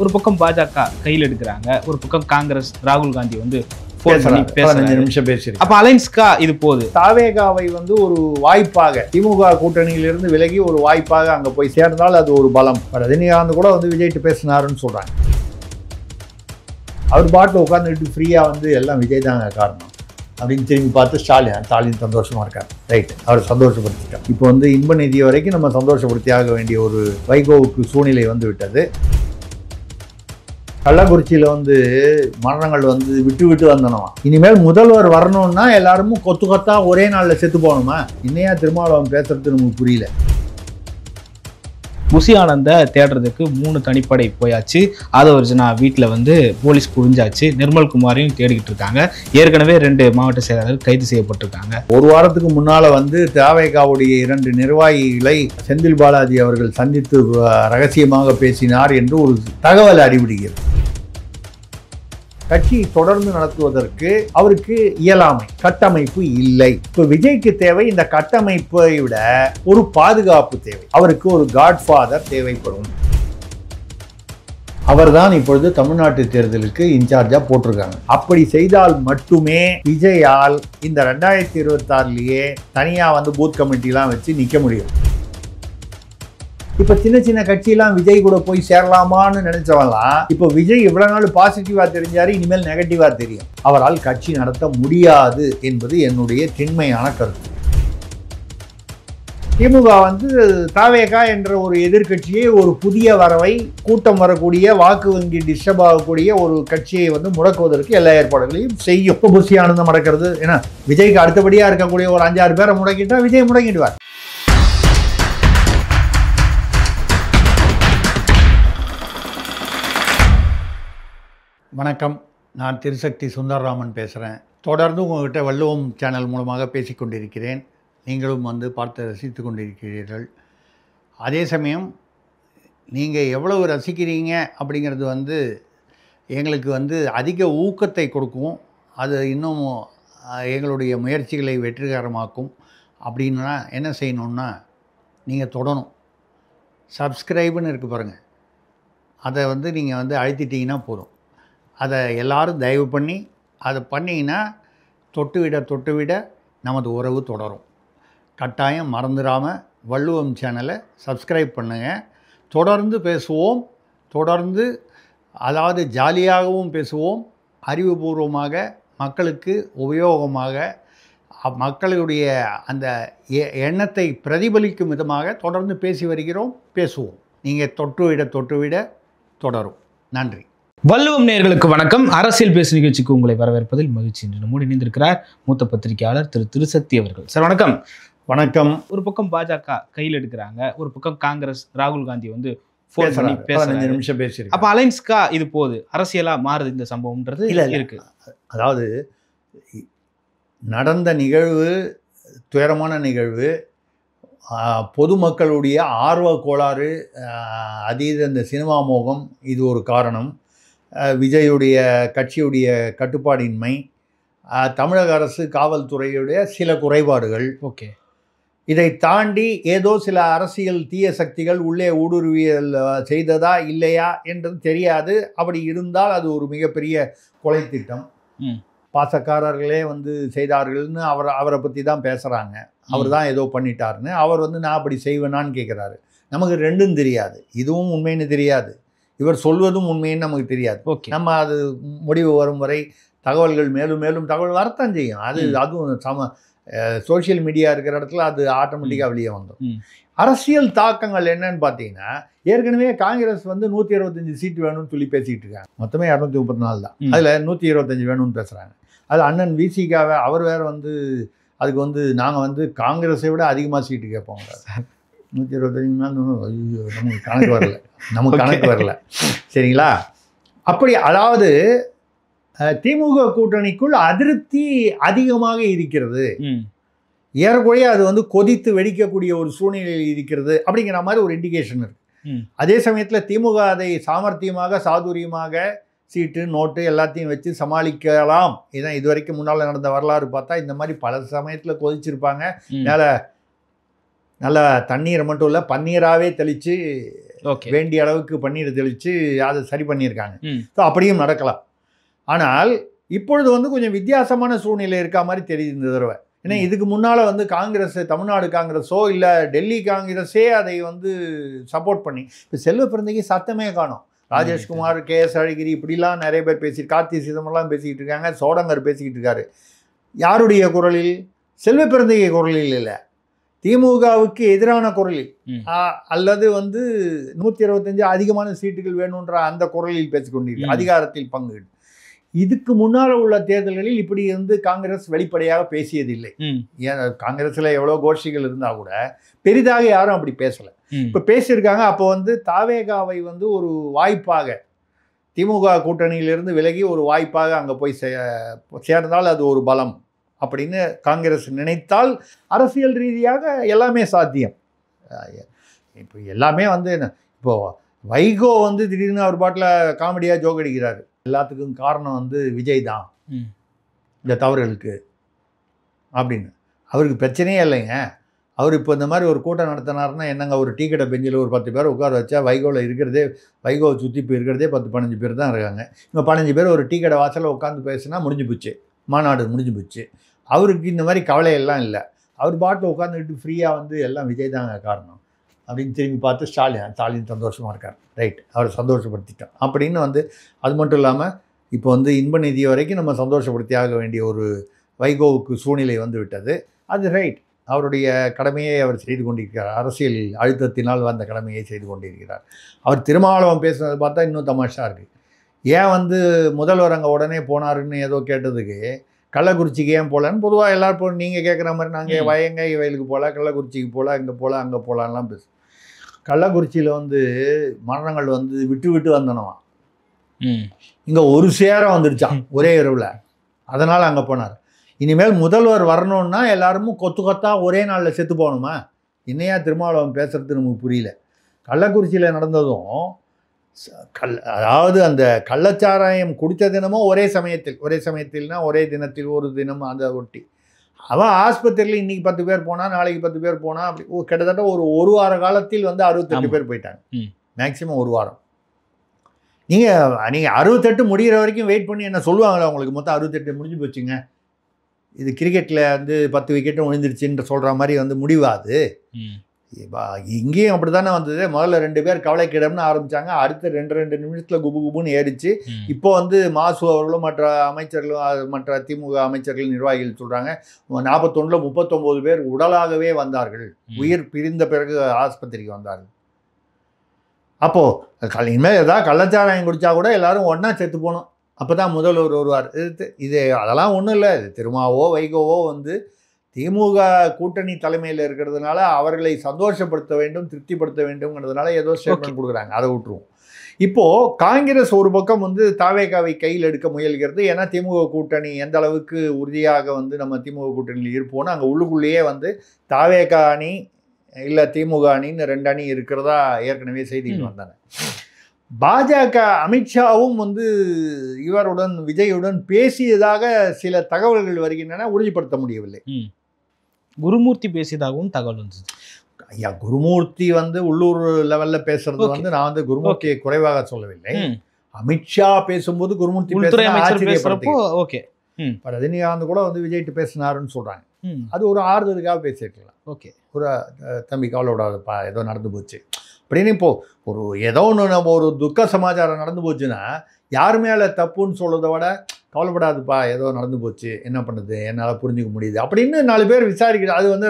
ஒரு பக்கம் பாஜக கையில் எடுக்கிறாங்க, ஒரு பக்கம் காங்கிரஸ் ராகுல் காந்தி வந்து நிமிஷம் பேசிருக்கு. அப்ப அலைன்ஸ்கா இது போகுது. தாவேகாவை வந்து ஒரு வாய்ப்பாக திமுக கூட்டணியிலிருந்து விலகி ஒரு வாய்ப்பாக அங்க போய் சேர்ந்தால் அது ஒரு பலம். ரஜினிகாந்த் கூட வந்து விஜய்ட்டு பேசினாருன்னு சொல்றாங்க. அவர் பாட்டில் உட்காந்துக்கிட்டு ஃப்ரீயா வந்து எல்லாம் விஜய் தாங்க காரணம் அப்படின்னு திரும்பி பார்த்து ஸ்டாலின் சந்தோஷமா இருக்கார். ரைட், அவர் சந்தோஷப்படுத்திட்டார். இப்போ வந்து இன்ப நிதி வரைக்கும் நம்ம சந்தோஷப்படுத்தியாக வேண்டிய ஒரு வைகோவுக்கு சூழ்நிலை வந்து விட்டது. கள்ளக்குறிச்சியில் வந்து மரணங்கள் வந்து விட்டு வந்தனவா. இனிமேல் முதல்வர் வரணும்னா எல்லாரும் கொத்தா ஒரே நாளில் செத்து போகணுமா? இன்னையா திருமாவளவன் பேசுறது நமக்கு புரியல. புசி ஆனந்த தேடுறதுக்கு 3 தனிப்படை போயாச்சு. ஆதவர்ஜனா வீட்டில் வந்து போலீஸ் குவிஞ்சாச்சு. நிர்மல் குமாரையும் தேடிக்கிட்டு இருக்காங்க. ஏற்கனவே 2 மாவட்ட செயலாளர்கள் கைது செய்யப்பட்டிருக்காங்க. ஒரு வாரத்துக்கு முன்னால வந்து தாவேகாவுடைய 2 நிர்வாகிகளை செந்தில் பாலாஜி அவர்கள் சந்தித்து ரகசியமாக பேசினார் என்று ஒரு தகவல் அறிவிடுகிறது. கட்சி தொடர்ந்து நடத்துவதற்கு அவருக்கு இயலாமை, கட்டமைப்பு இல்லை. இப்போ விஜய்க்கு தேவை இந்த கட்டமைப்பை விட ஒரு பாதுகாப்பு தேவை. அவருக்கு ஒரு காட்ஃபாதர் தேவைப்படும். அவர்தான் இப்பொழுது தமிழ்நாட்டு தேர்தலுக்கு இன்சார்ஜா போட்டிருக்காங்க. அப்படி செய்தால் மட்டுமே விஜயால் இந்த 2026லயே தனியா வந்து பூத் கமிட்டிலாம் வச்சு நிக்க முடியும். இப்ப சின்ன கட்சியெல்லாம் விஜய் கூட போய் சேரலாமான்னு நினைச்சவங்களாம் இப்போ விஜய் இவ்வளவு நாள் பாசிட்டிவா தெரிஞ்சாரு, இனிமேல் நெகட்டிவா தெரியும். அவரால் கட்சி நடத்த முடியாது என்பது என்னுடைய திண்மையான கருத்து. திமுக வந்து தாவேகா என்ற ஒரு எதிர்கட்சியை, ஒரு புதிய வரவை, கூட்டம் வரக்கூடிய, வாக்கு வங்கி டிஸ்டர்ப் ஆகக்கூடிய ஒரு கட்சியை வந்து முடக்குவதற்கு எல்லா ஏற்பாடுகளையும் செய்யும். இப்போ புசி ஆனந்தம் நடக்கிறது. ஏன்னா விஜய்க்கு அடுத்தபடியா இருக்கக்கூடிய ஒரு 5-6 பேரை முடக்கிட்டா விஜய் முடங்கிடுவார். வணக்கம், நான் திருசக்தி சுந்தரராமன் பேசுகிறேன். தொடர்ந்து உங்கள்கிட்ட வள்ளுவம் சேனல் மூலமாக பேசிக்கொண்டிருக்கிறேன். நீங்களும் வந்து பார்த்து ரசித்து கொண்டிருக்கிறீர்கள். அதே சமயம் நீங்கள் எவ்வளவு ரசிக்கிறீங்க அப்படிங்கிறது வந்து எங்களுக்கு வந்து அதிக ஊக்கத்தை கொடுக்கும். அது இன்னும் எங்களுடைய முயற்சிகளை வெற்றிகரமாக்கும். அப்படின்னா என்ன செய்யணுன்னா, நீங்கள் தொடணும். சப்ஸ்கிரைபுன்னு இருக்குது பாருங்கள், அதை வந்து நீங்கள் வந்து அழுத்திட்டிங்கன்னா போதும். அதை எல்லாரும் தயவு பண்ணி அதை பண்ணிங்கன்னா தொட்டுவிட நமது உறவு தொடரும். கட்டாயம் மறந்துடாமல் வள்ளுவம் சேனலை சப்ஸ்கிரைப் பண்ணுங்கள். தொடர்ந்து பேசுவோம். தொடர்ந்து அதாவது ஜாலியாகவும் பேசுவோம், அறிவுபூர்வமாக, மக்களுக்கு உபயோகமாக, மக்களுடைய அந்த எண்ணத்தை பிரதிபலிக்கும் விதமாக தொடர்ந்து பேசி வருகிறோம், பேசுவோம். நீங்கள் தொட்டுவிட தொடரும். நன்றி. வள்ளுவம் நேயர்களுக்கு வணக்கம். அரசியல் பேசு நிகழ்ச்சிக்கு உங்களை வரவேற்பதில் மகிழ்ச்சி. என்று நம்மோடு இணைந்திருக்கிறார் மூத்த பத்திரிகையாளர் திரு திருசக்தி அவர்கள். சார் வணக்கம். வணக்கம். ஒரு பக்கம் பாஜக கையில் எடுக்கிறாங்க, ஒரு பக்கம் காங்கிரஸ் ராகுல் காந்தி வந்து நிமிஷம் பேசிருக்கு. அப்ப அலைன்ஸ்கா இது போகுது, அரசியலா மாறுது இந்த சம்பவம்ன்றது இருக்கு. அதாவது நடந்த நிகழ்வு துயரமான நிகழ்வு. பொதுமக்களுடைய ஆர்வ கோளாறு, அதீத இந்த சினிமா மோகம், இது ஒரு காரணம். விஜயுடைய கட்சியுடைய கட்டுப்பாடின்மை, தமிழக அரசு காவல்துறையுடைய சில குறைபாடுகள். ஓகே, இதை தாண்டி ஏதோ சில அரசியல் தீய சக்திகள் உள்ளே ஊடுருவியல் செய்ததா இல்லையா என்றது தெரியாது. அப்படி இருந்தால் அது ஒரு மிகப்பெரிய கொலை திட்டம். பாசக்காரர்களே வந்து செய்தார்கள்னு அவரை பற்றி தான் பேசுகிறாங்க. அவர் தான் ஏதோ பண்ணிட்டாருன்னு. அவர் வந்து நான் அப்படி செய்வேனான்னு கேட்குறாரு. நமக்கு ரெண்டும் தெரியாது. இதுவும் உண்மைன்னு தெரியாது, இவர் சொல்வதும் உண்மைன்னு நமக்கு தெரியாது. நம்ம அது முடிவு வரும் வரை தகவல்கள் மேலும் தகவல் வரத்தான் செய்யும். அதுவும் சோசியல் மீடியா இருக்கிற இடத்துல அது ஆட்டோமேட்டிக்காக வெளியே வந்துடும். அரசியல் தாக்கங்கள் என்னன்னு பார்த்தீங்கன்னா, ஏற்கனவே காங்கிரஸ் வந்து 125 சீட்டு வேணும்னு சொல்லி பேசிக்கிட்டு இருக்காங்க. மொத்தமே 234 தான். அதில் 125 வேணும்னு பேசுகிறாங்க. அது அண்ணன் விசிகாவை அவர் வேறு வந்து அதுக்கு வந்து நாங்கள் வந்து காங்கிரஸை விட அதிகமாக சீட்டு கேட்போம். 125 நமக்கு கணக்கு வரல. சரிங்களா? அப்படி அதாவது திமுக கூட்டணிக்குள் அதிருப்தி அதிகமாக இருக்கிறது. ஏறக்குறைய அது வந்து கொதித்து வெடிக்கக்கூடிய ஒரு சூழ்நிலையில் இருக்கிறது அப்படிங்கிற மாதிரி ஒரு இண்டிகேஷன் இருக்கு. அதே சமயத்தில் திமுக அதை சாமர்த்தியமாக, சாதுரியமாக சீட்டு, நோட்டு எல்லாத்தையும் வச்சு சமாளிக்கலாம். இதான் இது வரைக்கும் முன்னால் நடந்த வரலாறு பார்த்தா இந்த மாதிரி பல சமயத்தில் கொதிச்சிருப்பாங்க. மேலே நல்ல தண்ணீரை மட்டும் இல்லை, பன்னீராகவே தெளித்து வேண்டிய அளவுக்கு பன்னீர் தெளித்து அதை சரி பண்ணியிருக்காங்க. ஸோ அப்படியும் நடக்கலாம். ஆனால் இப்பொழுது வந்து கொஞ்சம் வித்தியாசமான சூழ்நிலை இருக்கா மாதிரி தெரியுது இந்த தடவை. ஏன்னா இதுக்கு முன்னால் வந்து காங்கிரஸ், தமிழ்நாடு காங்கிரஸோ இல்லை டெல்லி காங்கிரஸே அதை வந்து சப்போர்ட் பண்ணி, இப்போ செல்வ பிறந்தகை சத்தமே காணும். ராஜேஷ்குமார், KS அழகிரி இப்படிலாம் நிறைய பேர் கார்த்தி சிதம்பரம்லாம் பேசிக்கிட்டு இருக்காங்க, சோடங்கர் பேசிக்கிட்டு இருக்காரு. யாருடைய குரலில்? செல்வ பிறந்தகை குரலில் இல்லை, திமுகவுக்கு எதிரான குரலில், அல்லது வந்து 125 அதிகமான சீட்டுகள் வேணுன்ற அந்த குரலில் பேசிக்கொண்டிருக்கு, அதிகாரத்தில் பங்கு. இதுக்கு முன்னால் உள்ள தேர்தல்களில் இப்படி வந்து காங்கிரஸ் வெளிப்படையாக பேசியதில்லை. ஏன் காங்கிரஸில் எவ்வளோ கோஷ்டிகள் இருந்தால் கூட பெரிதாக யாரும் அப்படி பேசலை. இப்போ பேசியிருக்காங்க. அப்போ வந்து தாவேகாவை வந்து ஒரு வாய்ப்பாக, திமுக கூட்டணியிலிருந்து விலகி ஒரு வாய்ப்பாக அங்கே போய் சேர்ந்தால் அது ஒரு பலம் அப்படின்னு காங்கிரஸ் நினைத்தால் அரசியல் ரீதியாக எல்லாமே சாத்தியம். இப்போ எல்லாமே வந்து இப்போது வைகோ வந்து திடீர்னு அவர் பாட்டில் காமெடியாக ஜோக் அடிக்கிறாரு. எல்லாத்துக்கும் காரணம் வந்து விஜய் தான் இந்த தவறுகளுக்கு அப்படின்னு. அவருக்கு பிரச்சனையே இல்லைங்க. அவர் இப்போ இந்த மாதிரி ஒரு கூட்டம் நடத்தினார்னா என்னங்க, ஒரு டீ கடை பெஞ்சில் ஒரு 10 பேர் உட்கார வச்சா வைகோவில் இருக்கிறதே, வைகோவை சுற்றி இப்போ இருக்கிறதே 10-15 பேர் தான் இருக்காங்க. இன்னும் 15 பேர் ஒரு டீ கடை வாசலில் உட்காந்து பேசுனா முடிஞ்சு போச்சு, மாநாடு முடிஞ்சு போச்சு. அவருக்கு இந்த மாதிரி கவலையெல்லாம் இல்லை. அவர் பாட்டில் உட்காந்துக்கிட்டு ஃப்ரீயாக வந்து எல்லாம் விஜய் தாங்க காரணம் அப்படின்னு திரும்பி பார்த்து ஸ்டாலின் சந்தோஷமாக இருக்கார். ரைட், அவரை சந்தோஷப்படுத்திட்டோம் அப்படின்னு வந்து. அது மட்டும் இல்லாமல் இப்போ வந்து இன்ப நிதி வரைக்கும் நம்ம சந்தோஷப்படுத்தி ஆக வேண்டிய ஒரு வைகோவுக்கு சூழ்நிலை வந்து விட்டது. அது ரைட், அவருடைய கடமையை அவர் செய்து கொண்டிருக்கிறார். அரசியல் அழுத்தத்தினால் வந்த கடமையை செய்து கொண்டிருக்கிறார். அவர் திருமாவளவன் பேசுனதை பார்த்தா இன்னும் தமாஷா இருக்குது. ஏன் வந்து முதல்வர் அங்கே உடனே போனாருன்னு ஏதோ கேட்டதுக்கு, கள்ளக்குறிச்சிக்கு ஏன் போகலன்னு பொதுவாக எல்லோரும் போய் நீங்கள் கேட்குற மாதிரி நாங்கள் வயங்கை வயலுக்கு போகல, கள்ளக்குறிச்சிக்கு போகல, இங்கே போகல, அங்கே போகலான்லாம் பேசு. கள்ளக்குறிச்சியில் வந்து மரணங்கள் வந்து விட்டு விட்டு வந்தனவா, இங்கே ஒரு சேரம் வந்துடுச்சான் ஒரே இரவில். அதனால் அங்கே போனார். இனிமேல் முதல்வர் வரணுன்னா எல்லாரும் கொத்து கொத்தா ஒரே நாளில் செத்து போகணுமா? இன்னையா திருமாவளவன் பேசுறது நமக்கு புரியல. கள்ளக்குறிச்சியில் நடந்ததும் அதாவது அந்த கள்ளச்சாராயம் குடித்த தினமும் ஒரே சமயத்தில்னா ஒரே தினத்தில் ஒரு தினம் அந்த ஒட்டி அவன் ஆஸ்பத்திரியில் இன்றைக்கி 10 பேர் போனால் நாளைக்கு 10 பேர் போனால் அப்படி கிட்டத்தட்ட ஒரு வார காலத்தில் வந்து 68 பேர் போயிட்டாங்க. மேக்சிமம் ஒரு வாரம். நீங்கள் 68 முடிகிற வரைக்கும் வெயிட் பண்ணி என்ன சொல்லுவாங்களா உங்களுக்கு? மொத்தம் 68 முடிஞ்சு போச்சுங்க, இது கிரிக்கெட்டில் வந்து 10 விக்கெட்டும் விழுந்துருச்சுன்ற சொல்கிற மாதிரி வந்து முடிவாது. இங்கேயும் அப்படி தானே வந்தது. முதல்ல 2 பேர் கவலைக்கிடம்னு ஆரம்பித்தாங்க. அடுத்த 2 நிமிஷத்தில் குபுன்னு ஏறிச்சு. இப்போ வந்து மாசு அவர்களும் மற்ற அமைச்சர்களும் மற்ற திமுக அமைச்சர்கள் நிர்வாகிகள் சொல்கிறாங்க 41ல் 39 பேர் உடலாகவே வந்தார்கள், உயிர் பிரிந்த பிறகு ஆஸ்பத்திரிக்கு வந்தார்கள். அப்போது இனிமேல் ஏதாவது கள்ளச்சாராயம் குடித்தா கூட எல்லோரும் ஒன்றா செத்து போகணும், அப்போ தான் முதல்வர் வருவார். இது அதெல்லாம் ஒன்றும் இல்லை. திருமாவோ வைகோவோ வந்து திமுக கூட்டணி தலைமையில் இருக்கிறதுனால அவர்களை சந்தோஷப்படுத்த வேண்டும், திருப்திப்படுத்த வேண்டும்ங்கிறதுனால ஏதோ ஸ்டேட்மெண்ட் கொடுக்குறாங்க, அதை விட்டுருவோம். இப்போது காங்கிரஸ் ஒரு பக்கம் வந்து தாவேகாவை கையில் எடுக்க முயல்கிறது. ஏன்னா திமுக கூட்டணி எந்த அளவுக்கு உறுதியாக வந்து நம்ம திமுக கூட்டணியில் இருப்போம்னு அங்கே உள்ளுக்குள்ளேயே வந்து தாவேகா அணி இல்லை திமுக அணின்னு 2 அணி இருக்கிறதா ஏற்கனவே செய்திகள் வந்தாங்க. பாஜக அமித்ஷாவும் வந்து இவருடன் விஜயுடன் பேசியதாக சில தகவல்கள் வருகின்றன, உறுதிப்படுத்த முடியவில்லை. குருமூர்த்தி பேசியதாகவும் தகவல் வந்தது. ஐயா, குருமூர்த்தி வந்து உள்ளூர் லெவலில் பேசுறது வந்து நான் வந்து குருமூர்த்தியை குறைவாக சொல்லவில்லை. அமித்ஷா பேசும்போது குருமூர்த்தி பேசுறப்போ ஓகே, ரஜினிகாந்த் கூட வந்து விஜய்ட்டு பேசினாருன்னு சொல்றாங்க. அது ஒரு ஆறுதலுக்காக பேசியிருக்கலாம். ஓகே, ஒரு தம்பி கவலைப்படாதப்பா, ஏதோ நடந்து போச்சு அப்படின்னு. இப்போது ஒரு ஏதோ ஒன்று நம்ம ஒரு துக்க சமாச்சாரம் நடந்து போச்சுன்னா யார் மேலே தப்புன்னு சொல்கிறத விட கவலைப்படாதுப்பா, ஏதோ நடந்து போச்சு, என்ன பண்ணுறது, என்னால் புரிஞ்சிக்க முடியுது அப்படின்னு 4 பேர் விசாரிக்கிறது. அது வந்து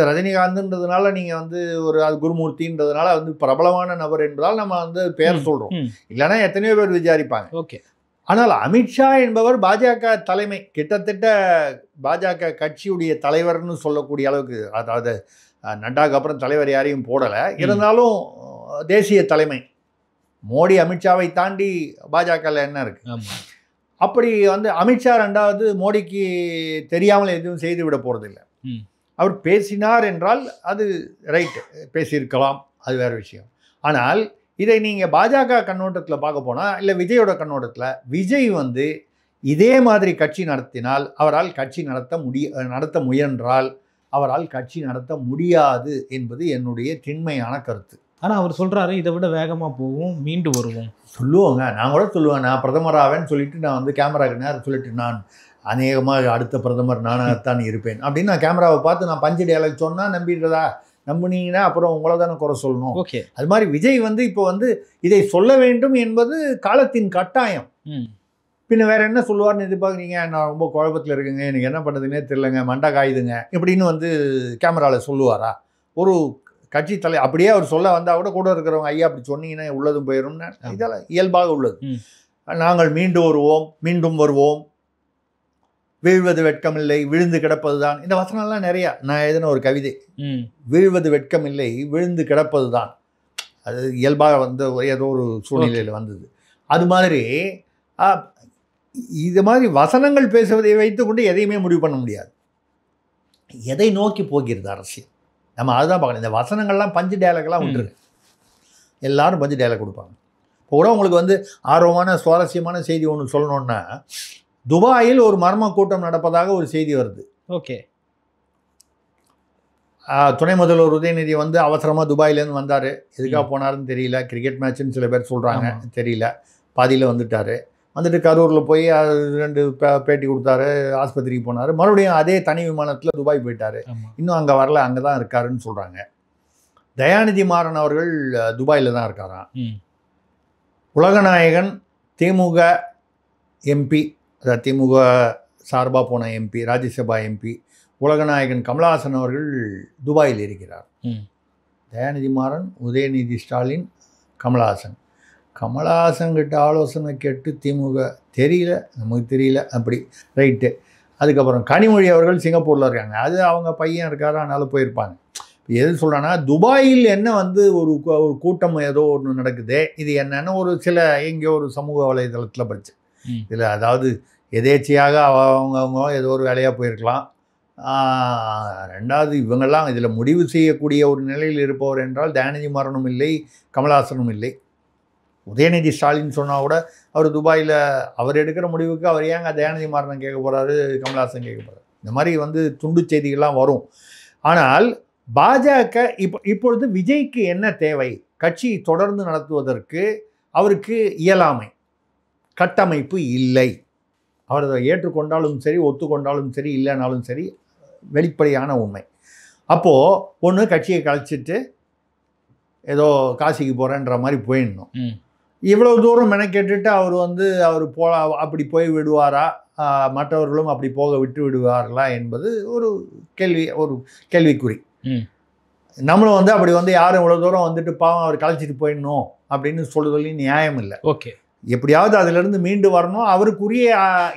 ரஜினிகாந்த்ன்றதுனால நீங்கள் வந்து ஒரு அது குருமூர்த்தின்றதுனால வந்து பிரபலமான நபர் என்பதால் நம்ம வந்து பேர் சொல்கிறோம். இல்லைன்னா எத்தனையோ பேர் விசாரிப்பாங்க. ஓகே, ஆனால் அமித்ஷா என்பவர் பாஜக தலைமை, கிட்டத்தட்ட பாஜக கட்சியுடைய தலைவர்னு சொல்லக்கூடிய அளவுக்கு, அதாவது நட்டாவுக்கு அப்புறம் தலைவர் யாரையும் போடலை, இருந்தாலும் தேசிய தலைமை. மோடி அமித்ஷாவை தாண்டி பாஜகவில் என்ன இருக்குது? அப்படி வந்து அமித்ஷா 2வது மோடிக்கு தெரியாமல் எதுவும் செய்து விட போகிறதில்லை. அவர் பேசினார் என்றால் அது ரைட், பேசியிருக்கலாம், அது வேறு விஷயம். ஆனால் இதை நீங்கள் பாஜக கண்ணோட்டத்தில் பார்க்க போனால், இல்லை விஜயோட கண்ணோட்டத்தில், விஜய் வந்து இதே மாதிரி கட்சி நடத்தினால் அவரால் கட்சி நடத்த முயன்றால் அவரால் கட்சி நடத்த முடியாது என்பது என்னுடைய திண்மையான கருத்து. ஆனா அவர் சொல்றாரு இதை விட வேகமா போவோம், மீண்டு வருவோம். சொல்லுவாங்க, நான் கூட சொல்லுவேன், நான் பிரதமர் ஆவேன்னு சொல்லிட்டு நான் வந்து கேமராக்கு நேரம் சொல்லிட்டு, நான் அநேகமாக அடுத்த பிரதமர் நானாகத்தான் இருப்பேன் அப்படின்னு நான் கேமராவை பார்த்து நான் பஞ்சு டயலாக் சொன்னா நம்பிடுறதா? நம்புனீங்கன்னா அப்புறம் உங்களை தானே குறை சொல்லணும். ஓகே. அது மாதிரி விஜய் வந்து இப்போ வந்து இதை சொல்ல வேண்டும் என்பது காலத்தின் கட்டாயம். பின்ன வேற என்ன சொல்லுவார்னு எதிர்பார்க்குறீங்க? நான் ரொம்ப குழப்பத்தில் இருக்குங்க, எனக்கு என்ன பண்ணுறதுன்னே தெரியலங்க, மண்டை காயுதுங்க இப்படின்னு வந்து கேமராவில் சொல்லுவாரா? ஒரு கட்சி தலை அப்படியே அவர் சொல்ல வந்தால் கூட கூட இருக்கிறவங்க ஐயா அப்படி சொன்னீங்கன்னா உள்ளதும் போயிடும்னு இதெல்லாம் இயல்பாக உள்ளது. நாங்கள் மீண்டும் வருவோம், மீண்டும் வருவோம், வீழ்வது வெட்கமில்லை, விழுந்து கிடப்பது தான். இந்த வசனம்லாம் நிறையா நான் எழுதின ஒரு கவிதை. வீழ்வது வெட்கமில்லை, விழுந்து கிடப்பது தான். அது இயல்பாக வந்து ஏதோ ஒரு சூழ்நிலையில் வந்தது. அது மாதிரி இது மாதிரி வசனங்கள் பேசுவதை வைத்துக்கொண்டு எதையுமே முடிவு பண்ண முடியாது. எதை நோக்கி போகிறது அரசியல், நம்ம அதுதான் பார்க்கணும். இந்த வசனங்கள்லாம் பஞ்சு டயலாக்லாம் விட்டுருக்கு, எல்லாரும் பஞ்சு டயலாக் கொடுப்பாங்க. இப்போ கூட உங்களுக்கு வந்து ஆர்வமான சுவாரஸ்யமான செய்தி ஒன்று சொல்லணுன்னா, துபாயில் ஒரு மர்ம கூட்டம் நடப்பதாக ஒரு செய்தி வருது. ஓகே. துணை முதல்வர் உதயநிதி வந்து அவசரமாக துபாயிலேருந்து வந்தார். எதுக்காக போனாருன்னு தெரியல. கிரிக்கெட் மேட்ச்னு சில பேர் சொல்கிறாங்க, தெரியல. பாதியில் வந்துட்டார். வந்துட்டு கரூரில் போய் 2 பேட்டி கொடுத்தாரு, ஆஸ்பத்திரிக்கு போனார். மறுபடியும் அதே தனி விமானத்தில் துபாய் போயிட்டார். இன்னும் அங்கே வரல, அங்கே தான் இருக்காருன்னு சொல்கிறாங்க. தயாநிதி மாறன் அவர்கள் துபாயில் தான் இருக்காராம். உலகநாயகன் திமுக எம்பி, அதாவது திமுக சார்பாக போன எம்பி, ராஜ்யசபா எம்பி உலகநாயகன் கமலஹாசன் அவர்கள் துபாயில் இருக்கிறார். தயாநிதி மாறன், உதயநிதி ஸ்டாலின், கமலஹாசன். கமலஹாசன் கிட்ட ஆலோசனை கேட்டு திமுக தெரியல, நமக்கு தெரியல அப்படி ரைட்டு. அதுக்கப்புறம் கனிமொழி அவர்கள் சிங்கப்பூரில் இருக்காங்க. அது அவங்க பையன் இருக்காரு, அதனால போயிருப்பாங்க. எது சொல்கிறேன்னா, துபாயில் என்ன வந்து ஒரு கூட்டம் ஏதோ ஒன்று நடக்குது. இது என்னென்னு ஒரு சில எங்கேயோ ஒரு சமூக வலைதளத்தில் படிச்சு. இதில் அதாவது எதேச்சையாக அவங்க ஏதோ ஒரு வேலையாக போயிருக்கலாம். ரெண்டாவது இவங்கெல்லாம் இதில் முடிவு செய்யக்கூடிய ஒரு நிலையில் இருப்பவர் என்றால் தயாநிதி மாறனும் இல்லை, கமலஹாசனும் இல்லை. உதயநிதி ஸ்டாலின் சொன்னால் கூட அவர் துபாயில் அவர் எடுக்கிற முடிவுக்கு அவர் ஏங்க தயாநிதி மாறன் கேட்க போகிறாரு, கமலஹாசன் கேட்க போகிறார். இந்த மாதிரி வந்து துண்டு செய்திகள்லாம் வரும். ஆனால் பாஜக இப்பொழுது விஜய்க்கு என்ன தேவை? கட்சி தொடர்ந்து நடத்துவதற்கு அவருக்கு இயலாமை, கட்டமைப்பு இல்லை. அவர் அதை ஏற்றுக்கொண்டாலும் சரி, ஒத்துக்கொண்டாலும் சரி, இல்லைனாலும் சரி, வெளிப்படையான உண்மை. அப்போது ஒன்று கட்சியை கழிச்சிட்டு ஏதோ காசிக்கு போகிறேன்ற மாதிரி போயிடணும். இவ்வளோ தூரம் மெனக்கெட்டுட்டு அவர் வந்து அவர் அப்படி போய் விடுவாரா, மற்றவர்களும் அப்படி போக விட்டு விடுவார்களா என்பது ஒரு கேள்விக்குறி. நம்மளும் வந்து அப்படி வந்து யாரும் இவ்வளோ தூரம் வந்துட்டு பாவம் அவர் கழிச்சிட்டு போயிடணும் அப்படின்னு சொல்லுதல் நியாயம் இல்லை. ஓகே. எப்படியாவது அதிலிருந்து மீண்டு வரணும், அவருக்குரிய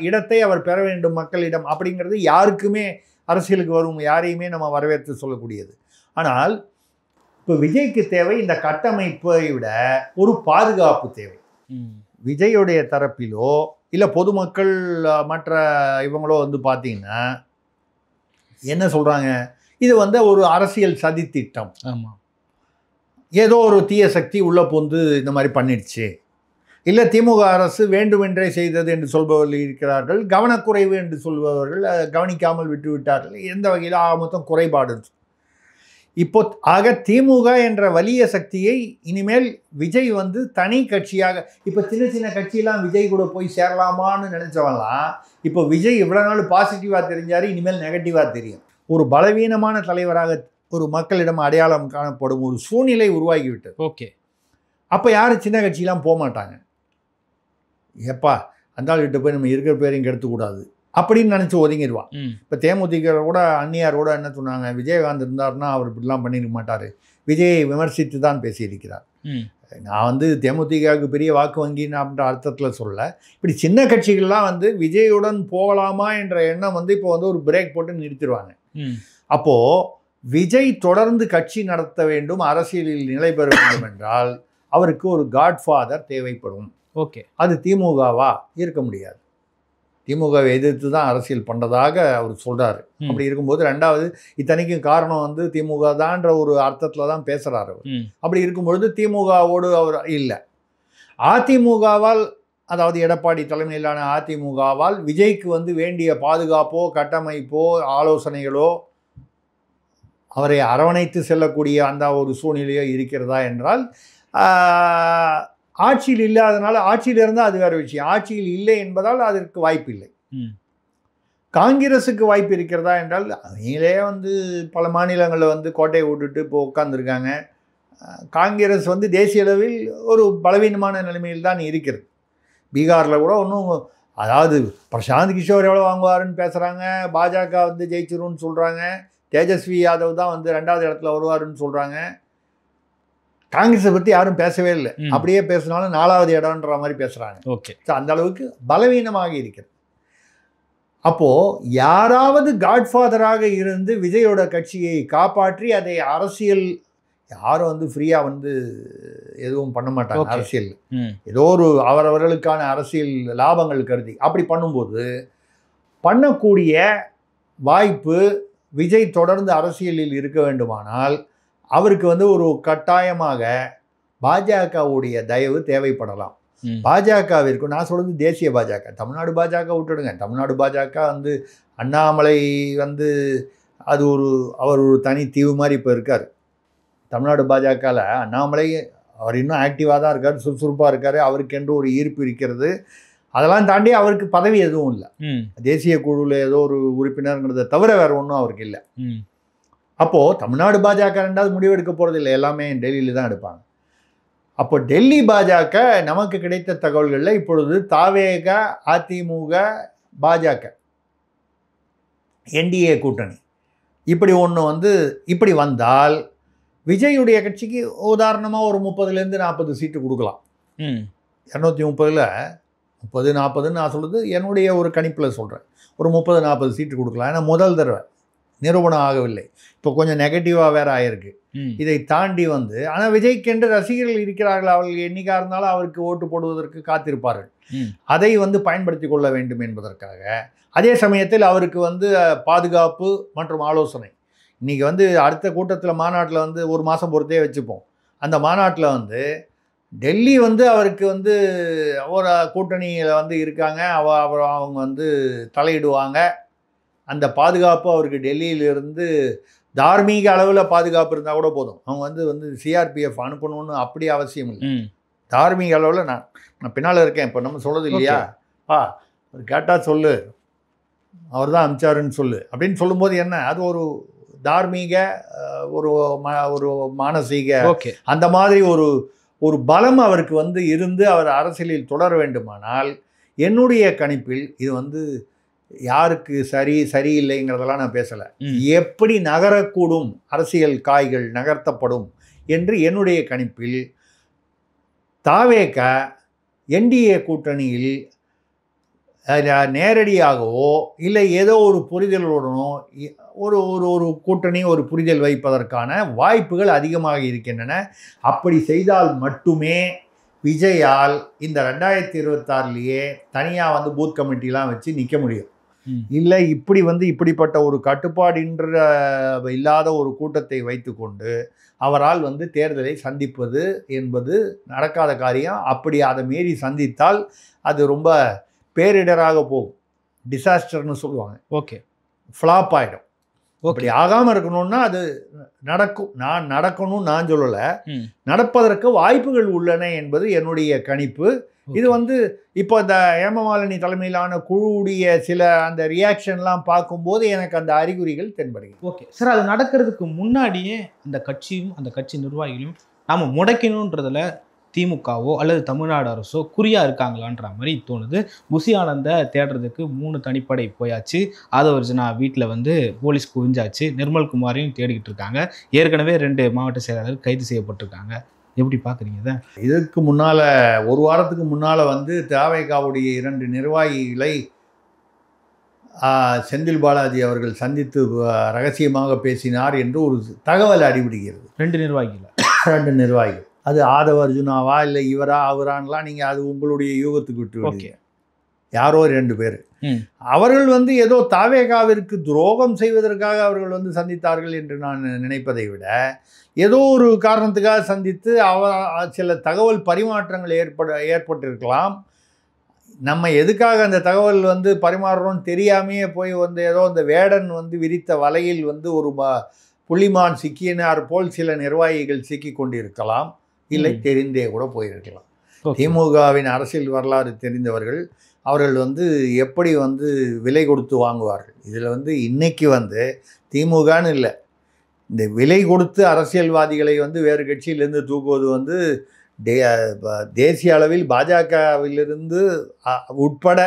இடத்தை அவர் பெற வேண்டும் மக்களிடம் அப்படிங்கிறது யாருக்குமே அரசியலுக்கு வரும் யாரையுமே நம்ம வரவேற்று சொல்லக்கூடியது. ஆனால் இப்போ விஜய்க்கு தேவை இந்த கட்டமைப்பை விட ஒரு பாதுகாப்பு தேவை. விஜயுடைய தரப்பிலோ இல்லை பொதுமக்கள் மற்ற இவங்களோ வந்து பார்த்தீங்கன்னா என்ன சொல்கிறாங்க, இது வந்து ஒரு அரசியல் சதி திட்டம், ஏதோ ஒரு தீய சக்தி உள்ளே போந்து இந்த மாதிரி பண்ணிடுச்சு, இல்லை திமுக அரசு வேண்டுமென்றே செய்தது என்று சொல்பவர்கள் இருக்கிறார்கள், கவனக்குறைவு என்று சொல்பவர்கள் கவனிக்காமல் விட்டு விட்டார்கள், எந்த வகையில் மொத்தம் குறைபாடு. இப்போ ஆக திமுக என்ற வலிய சக்தியை இனிமேல் விஜய் வந்து தனி கட்சியாக, இப்போ சின்ன சின்ன கட்சியெல்லாம் விஜய் கூட போய் சேரலாமான்னு நினச்சவங்களாம் இப்போ விஜய் இவ்வளோ நாள் பாசிட்டிவாக தெரிஞ்சார், இனிமேல் நெகட்டிவாக தெரியும். ஒரு பலவீனமான தலைவராக ஒரு மக்களிடம் அடையாளம் காணப்படும் ஒரு சூழ்நிலை உருவாகிவிட்டது. ஓகே. அப்போ யாரும் சின்ன கட்சியெலாம் போக மாட்டாங்க. எப்பா அந்த ஆள் கிட்ட போய் நம்ம இருக்கிற பேரையும் கெடுத்துக்கூடாது அப்படின்னு நினச்சி ஒதுங்கிடுவான். இப்போ தேமுதிக கூட அந்நியார் கூட என்ன சொன்னாங்க, விஜயகாந்த் இருந்தார்னா அவர் இப்படிலாம் பண்ணியிருக்க மாட்டார், விஜயை விமர்சித்து தான் பேசியிருக்கிறார். நான் வந்து தேமுதிகவுக்கு பெரிய வாக்கு வங்கின்னு அப்படின்ற அர்த்தத்தில் சொல்ல, இப்படி சின்ன கட்சிகள்லாம் வந்து விஜயுடன் போகலாமா என்ற எண்ணம் வந்து இப்போ வந்து ஒரு பிரேக் போட்டு நிறுத்திடுவாங்க. அப்போது விஜய் தொடர்ந்து கட்சி நடத்த வேண்டும், அரசியலில் நிலை பெற வேண்டும் என்றால் அவருக்கு ஒரு காட்ஃபாதர் தேவைப்படும். ஓகே. அது திமுகவா இருக்க முடியாது. திமுகவை எதிர்த்து தான் அரசியல் பண்ணுறதாக அவர் சொல்கிறாரு. அப்படி இருக்கும்போது ரெண்டாவது இத்தனைக்கும் காரணம் வந்து திமுக தான்ற ஒரு அர்த்தத்தில் தான் பேசுகிறார் அவர். அப்படி இருக்கும்பொழுது திமுகவோடு அவர் இல்லை. அதிமுகவால், அதாவது எடப்பாடி தலைமையிலான அதிமுகவால் விஜய்க்கு வந்து வேண்டிய பாதுகாப்போ கட்டமைப்போ ஆலோசனைகளோ அவரை அரவணைத்து செல்லக்கூடிய அந்த ஒரு சூழ்நிலையோ இருக்கிறதா என்றால் ஆட்சியில் இல்லாதனால, ஆட்சியில் இருந்தால் அது வேறு விஷயம், ஆட்சியில் இல்லை என்பதால் அதற்கு வாய்ப்பு இல்லை. காங்கிரஸுக்கு வாய்ப்பு இருக்கிறதா என்றால் அவங்களே வந்து பல மாநிலங்களில் வந்து கோட்டையை விட்டுட்டு இப்போ உட்காந்துருக்காங்க. காங்கிரஸ் வந்து தேசிய அளவில் ஒரு பலவீனமான நிலைமையில் தான் இருக்கிறது. பீகாரில் கூட ஒன்றும், அதாவது பிரசாந்த் கிஷோர் எவ்வளோ வாங்குவாருன்னு பேசுகிறாங்க, பாஜக வந்து ஜெயிச்சிரும்னு சொல்கிறாங்க, தேஜஸ்வி யாதவ் தான் வந்து 2வது இடத்துல வருவாருன்னு சொல்கிறாங்க. காங்கிரஸை பற்றி யாரும் பேசவே இல்லை. அப்படியே பேசினாலும் 4வது இடம்ன்ற மாதிரி பேசுகிறாங்க. ஓகே, ஸோ அந்த அளவுக்கு பலவீனமாக இருக்கிறது. அப்போது யாராவது காட்ஃபாதராக இருந்து விஜயோட கட்சியை காப்பாற்றி அதை அரசியல், யாரும் வந்து ஃப்ரீயாக வந்து எதுவும் பண்ண மாட்டாங்க அரசியல், ஏதோ ஒரு அவரவர்களுக்கான அரசியல் லாபங்கள் கருதி அப்படி பண்ணும்போது பண்ணக்கூடிய வாய்ப்பு விஜய் தொடர்ந்து அரசியலில் இருக்க வேண்டுமானால் அவருக்கு வந்து ஒரு கட்டாயமாக பாஜகவுடைய தயவு தேவைப்படலாம். பாஜகவிற்கு நான் சொல்கிறது தேசிய பாஜக, தமிழ்நாடு பாஜக விட்டுடுங்க. தமிழ்நாடு பாஜக வந்து அண்ணாமலை வந்து அது அவர் ஒரு தனி தீவு மாதிரி இப்போ இருக்கார். தமிழ்நாடு பாஜகவில் அண்ணாமலை அவர் இன்னும் ஆக்டிவாக தான் இருக்கார், சுறுசுறுப்பாக இருக்கார், அவருக்கென்று ஒரு ஈர்ப்பு இருக்கிறது. அதெல்லாம் தாண்டி அவருக்கு பதவி எதுவும் இல்லை. தேசிய குழுவில் ஏதோ ஒரு உறுப்பினருங்கிறத தவிர வேறு ஒன்றும் அவருக்கு இல்லை. அப்போது தமிழ்நாடு பாஜக 2வது முடிவெடுக்க போகிறது இல்லை, எல்லாமே டெல்லியில் தான் எடுப்பாங்க. அப்போ டெல்லி பாஜக நமக்கு கிடைத்த தகவல்களில் இப்பொழுது தாவேக, அதிமுக, பாஜக என்டிஏ கூட்டணி இப்படி ஒன்று வந்து இப்படி வந்தால் விஜயுடைய கட்சிக்கு உதாரணமாக ஒரு 30லேருந்து 40 சீட்டு கொடுக்கலாம். 230ல் 30-40ன்னு நான் சொல்கிறது என்னுடைய ஒரு கணிப்பில் சொல்கிறேன். ஒரு 30-40 சீட்டு கொடுக்கலாம். ஏன்னா முதல் தடவை நிரூபணம் ஆகவில்லை, இப்போ கொஞ்சம் நெகட்டிவாக வேறு ஆகிருக்கு. இதை தாண்டி வந்து ஆனால் விஜய்க்கென்று ரசிகர்கள் இருக்கிறார்கள், அவர்கள் என்னைக்காக இருந்தாலும் அவருக்கு ஓட்டு போடுவதற்கு காத்திருப்பார்கள். அதை வந்து பயன்படுத்தி கொள்ள வேண்டும் என்பதற்காக, அதே சமயத்தில் அவருக்கு வந்து பாதுகாப்பு மற்றும் ஆலோசனை. இன்றைக்கி வந்து அடுத்த கூட்டத்தில் மாநாட்டில் வந்து ஒரு மாதம் பொறுத்தே வச்சுப்போம். அந்த மாநாட்டில் வந்து டெல்லி வந்து அவருக்கு வந்து ஒரு கூட்டணியில் வந்து இருக்காங்க, அவங்க வந்து தலையிடுவாங்க. அந்த பாதுகாப்பு அவருக்கு டெல்லியிலிருந்து தார்மீக அளவில் பாதுகாப்பு இருந்தால் கூட போதும். அவங்க வந்து சிஆர்பிஎஃப் அனுப்பணும்னு அப்படி அவசியம் இல்லை. தார்மீக அளவில் நான் பின்னால் இருக்கேன், இப்போ நம்ம சொல்கிறது இல்லையா, கேட்டால் சொல்லு, அவர் தான் அனுப்பிச்சாருன்னு சொல்லு அப்படின்னு சொல்லும்போது என்ன, அது ஒரு தார்மீக ஒரு மானசீக அந்த மாதிரி ஒரு பலம் அவருக்கு வந்து இருந்து அவர் அரசியலில் தொடர வேண்டுமானால் என்னுடைய கணிப்பில் இது வந்து யாருக்கு சரியில்லைங்கிறதெல்லாம் நான் பேசலை, எப்படி நகரக்கூடும் அரசியல் காய்கள் நகர்த்தப்படும் என்று என்னுடைய கணிப்பில் தாவேக என்டிஏ கூட்டணியில் நேரடியாகவோ இல்லை ஏதோ ஒரு புரிதலுடனோ ஒரு கூட்டணி ஒரு புரிதல் வைப்பதற்கான வாய்ப்புகள் அதிகமாக இருக்கின்றன. அப்படி செய்தால் மட்டுமே விஜயால் இந்த 2026லேயே தனியாக வந்து பூத் கமிட்டிலாம் வச்சு நிற்க முடியும். இல்லை இப்படி வந்து இப்படிப்பட்ட ஒரு கட்டுப்பாடின்ற இல்லாத ஒரு கூட்டத்தை வைத்துக்கொண்டு அவரால் வந்து தேர்தலை சந்திப்பது என்பது நடக்காத காரியம். அப்படி அதை மீறி சந்தித்தால் அது ரொம்ப பேரிடராக போகும், டிசாஸ்டர்னு சொல்லுவாங்க. ஃப்ளாப் ஆகிடும். அப்படி ஆகாமல் இருக்கணும்னா அது நடக்கும். நடக்கணும்னு நான் சொல்லலை, நடப்பதற்கு வாய்ப்புகள் உள்ளன என்பது என்னுடைய கணிப்பு. இது வந்து இப்போ இந்த ஹேமமாலினி தலைமையிலான குழுவுடைய சில அந்த ரியாக்ஷன்லாம் பார்க்கும்போது எனக்கு அந்த அறிகுறிகள் தென்படுகிறது. சார், அது நடக்கிறதுக்கு முன்னாடியே அந்த கட்சியும் அந்த கட்சி நிர்வாகிகளையும் நாம் முடக்கணுன்றதுல திமுகவோ அல்லது தமிழ்நாடு அரசோ குறியாக இருக்காங்களான்ற மாதிரி தோணுது. புசி ஆனந்த தேடுறதுக்கு 3 தனிப்படை போயாச்சு, ஆதவர்ஜனா வீட்டில் வந்து போலீஸ் குவிஞ்சாச்சு, நிர்மல்குமாரையும் தேடிக்கிட்டு இருக்காங்க. ஏற்கனவே 2 மாவட்ட செயலாளர்கள் கைது செய்யப்பட்டிருக்காங்க. எப்படி பார்க்குறீங்க இதை? இதற்கு முன்னால் ஒரு வாரத்துக்கு முன்னால் வந்து தவேகாவுடைய 2 நிர்வாகிகளை செந்தில் பாலாஜி அவர்கள் சந்தித்து ரகசியமாக பேசினார் என்று ஒரு தகவல் அடிபடுகிறது. 2 நிர்வாகிகள் அது ஆதவ அர்ஜுனாவா இல்லை இவரா அவரான்லாம் நீங்கள் அது உங்களுடைய யூகத்துக்கு விட்டு விடுங்க. யாரோ 2 பேர் அவர்கள் வந்து ஏதோ தாவேகாவிற்கு துரோகம் செய்வதற்காக அவர்கள் வந்து சந்தித்தார்கள் என்று நான் நினைப்பதை விட ஏதோ ஒரு காரணத்துக்காக சந்தித்து சில தகவல் பரிமாற்றங்கள் ஏற்பட்டிருக்கலாம். நம்ம எதுக்காக அந்த தகவல் வந்து பரிமாறுறோம்னு தெரியாமையே போய் வந்து ஏதோ அந்த வேடன் வந்து விரித்த வலையில் வந்து ஒரு புள்ளிமான் சிக்கினார் போல் சில நிர்வாகிகள் சிக்கி கொண்டிருக்கலாம், இல்லை தெரிந்தே கூட போயிருக்கலாம். திமுகவின் அரசியல் வரலாறு தெரிந்தவர்கள் அவர்கள் வந்து எப்படி வந்து விலை கொடுத்து வாங்குவார்கள். இதில் வந்து இன்னைக்கு வந்து திமுகன்னு இல்லை, இந்த விலை கொடுத்து அரசியல்வாதிகளை வந்து வேறு கட்சியிலேருந்து தூக்குவது வந்து தேசிய அளவில் பாஜகவிலிருந்து உட்பட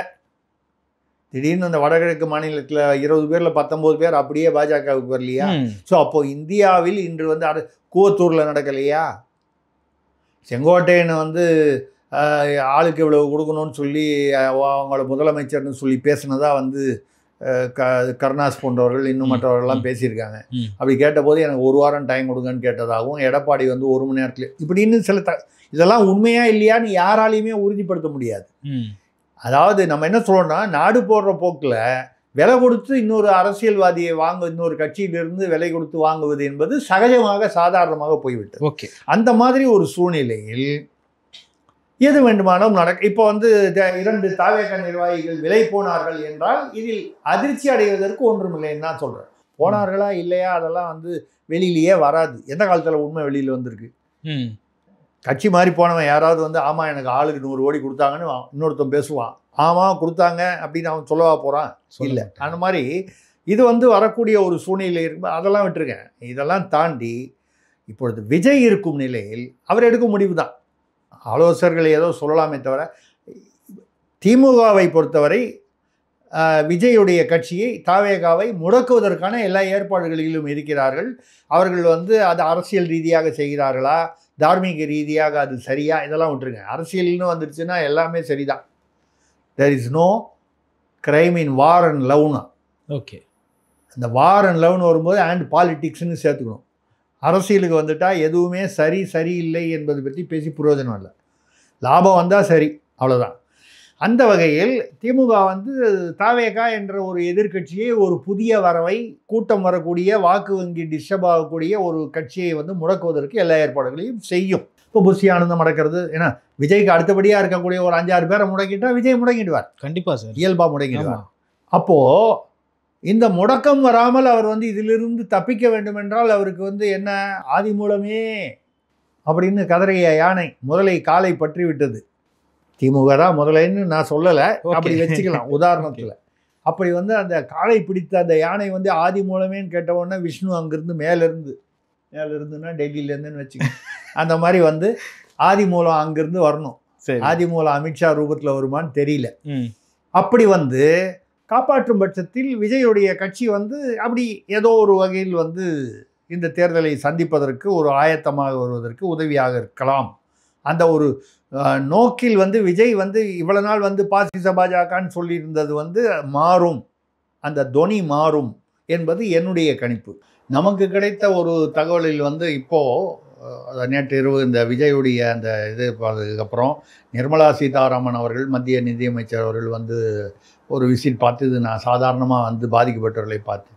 திடீர்னு அந்த வடகிழக்கு மாநிலத்தில் 20 பேரில் 19 பேர் அப்படியே பாஜகவுக்கு வரலையா? ஸோ அப்போ இந்தியாவில் இன்று வந்து கூவத்தூரில் நடக்கலையா? செங்கோட்டையனை வந்து ஆளுக்கு இவ்வளவு கொடுக்கணும்னு சொல்லி அவங்கள முதலமைச்சர்னு சொல்லி பேசினதா வந்து கருணாஸ் போன்றவர்கள் இன்னும் மற்றவர்கள்லாம் பேசியிருக்காங்க. அப்படி கேட்டபோது எனக்கு 1 வாரம் டைம் கொடுங்கன்னு கேட்டதாகவும், எடப்பாடி வந்து 1 மணி நேரத்தில் இப்படின்னு சில இதெல்லாம் உண்மையா இல்லையான்னு யாராலையுமே உறுதிப்படுத்த முடியாது. அதாவது நம்ம என்ன சொல்றோம்னா, நாடு போடுற போக்கில் விலை கொடுத்து இன்னொரு அரசியல்வாதியை இன்னொரு கட்சியிலிருந்து விலை கொடுத்து வாங்குவது என்பது சகஜமாக சாதாரணமாக போய்விட்டது. ஓகே, அந்த மாதிரி ஒரு சூழ்நிலையில் எது வேண்டுமானாலும் இப்போ வந்து 2 தாவேக நிர்வாகிகள் விலை போனார்கள் என்றால் இதில் அதிர்ச்சி அடைவதற்கு ஒன்றுமில்லைன்னு தான் சொல்கிறேன். போனார்களா இல்லையா அதெல்லாம் வந்து வெளியிலேயே வராது. எந்த காலத்தில் உண்மை வெளியில் வந்திருக்கு? கட்சி மாதிரி போனவன் யாராவது வந்து ஆமாம் எனக்கு ஆளுக்கு 100 கோடி கொடுத்தாங்கன்னு இன்னொருத்தன் பேசுவான். ஆமாம் கொடுத்தாங்க அப்படின்னு அவன் சொல்லவா போகிறான்? இல்லை. அந்த மாதிரி இது வந்து வரக்கூடிய ஒரு சூழ்நிலை இருக்கு. அதெல்லாம் விட்டுருக்கேன். இதெல்லாம் தாண்டி இப்பொழுது விஜய் இருக்கும் நிலையில் அவர் எடுக்கும் முடிவு தான். ஆலோசகர்கள் ஏதோ சொல்லலாமே தவிர, திமுகவை பொறுத்தவரை விஜயுடைய கட்சியை தாவேகாவை முடக்குவதற்கான எல்லா ஏற்பாடுகளிலும் இருக்கிறார்கள். அவர்கள் வந்து அது அரசியல் ரீதியாக செய்கிறார்களா, தார்மீக ரீதியாக அது சரியா, இதெல்லாம் விட்டுருங்க. அரசியல்னு வந்துடுச்சுன்னா எல்லாமே சரிதான். There is no crime in war and லவ்னா. ஓகே, அந்த வார் அண்ட் லவ்னு வரும்போது அண்ட் பாலிட்டிக்ஸ்னு சேர்த்துக்கணும். அரசியலுக்கு வந்துட்டால் எதுவுமே சரியில்லை என்பதை பற்றி பேசி பிரயோஜனம் இல்லை. லாபம் வந்தால் சரி, அவ்வளோதான். அந்த வகையில் திமுக வந்து தாவேகா என்ற ஒரு எதிர்கட்சியை, ஒரு புதிய வரவை, கூட்டம் வரக்கூடிய, வாக்கு வங்கி டிஸ்டர்ப் ஆகக்கூடிய ஒரு கட்சியை வந்து முடக்குவதற்கு எல்லா ஏற்பாடுகளையும் செய்யும். இப்போ புஷி ஆனந்தம் நடக்கிறது. ஏன்னா விஜய்க்கு அடுத்தபடியாக இருக்கக்கூடிய ஒரு 5-6 பேரை முடக்கிட்டால் விஜய் முடங்கிடுவார். கண்டிப்பாக சார், இயல்பாக முடங்கிடுவார். அப்போது இந்த முடக்கம் வராமல் அவர் வந்து இதிலிருந்து தப்பிக்க வேண்டும் என்றால் அவருக்கு வந்து என்ன, ஆதி மூலமே அப்படின்னு கதறிய யானை முதலை காலை பற்றி விட்டது. திமுக தான் முதலைன்னு நான் சொல்லலை, அப்படி வச்சுக்கலாம் உதாரணத்தில். அப்படி வந்து அந்த காலை பிடித்த அந்த யானை வந்து ஆதி மூலமேன்னு கேட்ட உடனே விஷ்ணு அங்கேருந்து மேலேருந்துன்னா டெல்லியிலேருந்துன்னு வச்சுக்கோங்க. அந்த மாதிரி வந்து ஆதி மூலம் அங்கேருந்து வரணும். ஆதி மூலம் அமித்ஷா ரூபத்தில் வருமானு தெரியல. அப்படி வந்து காப்பாற்றும் பட்சத்தில் விஜயுடைய கட்சி வந்து அப்படி ஏதோ ஒரு வகையில் வந்து இந்த தேர்தலை சந்திப்பதற்கு ஒரு ஆயத்தமாக வருவதற்கு உதவியாக இருக்கலாம். அந்த ஒரு நோக்கில் வந்து விஜய் வந்து இவ்வளவு நாள் வந்து பாசிச பாஜகன்னு சொல்லியிருந்தது வந்து மாறும், அந்த தொனி மாறும் என்பது என்னுடைய கணிப்பு. நமக்கு கிடைத்த ஒரு தகவலில் வந்து இப்போது நேற்று இரவு இந்த விஜயுடைய அந்த இது பார்த்ததுக்கப்புறம் நிர்மலா சீதாராமன் அவர்கள், மத்திய நிதியமைச்சர் அவர்கள் வந்து ஒரு விசிட் பார்த்து, இது நான் சாதாரணமாக வந்து பாதிக்கப்பட்டவர்களை பார்த்து,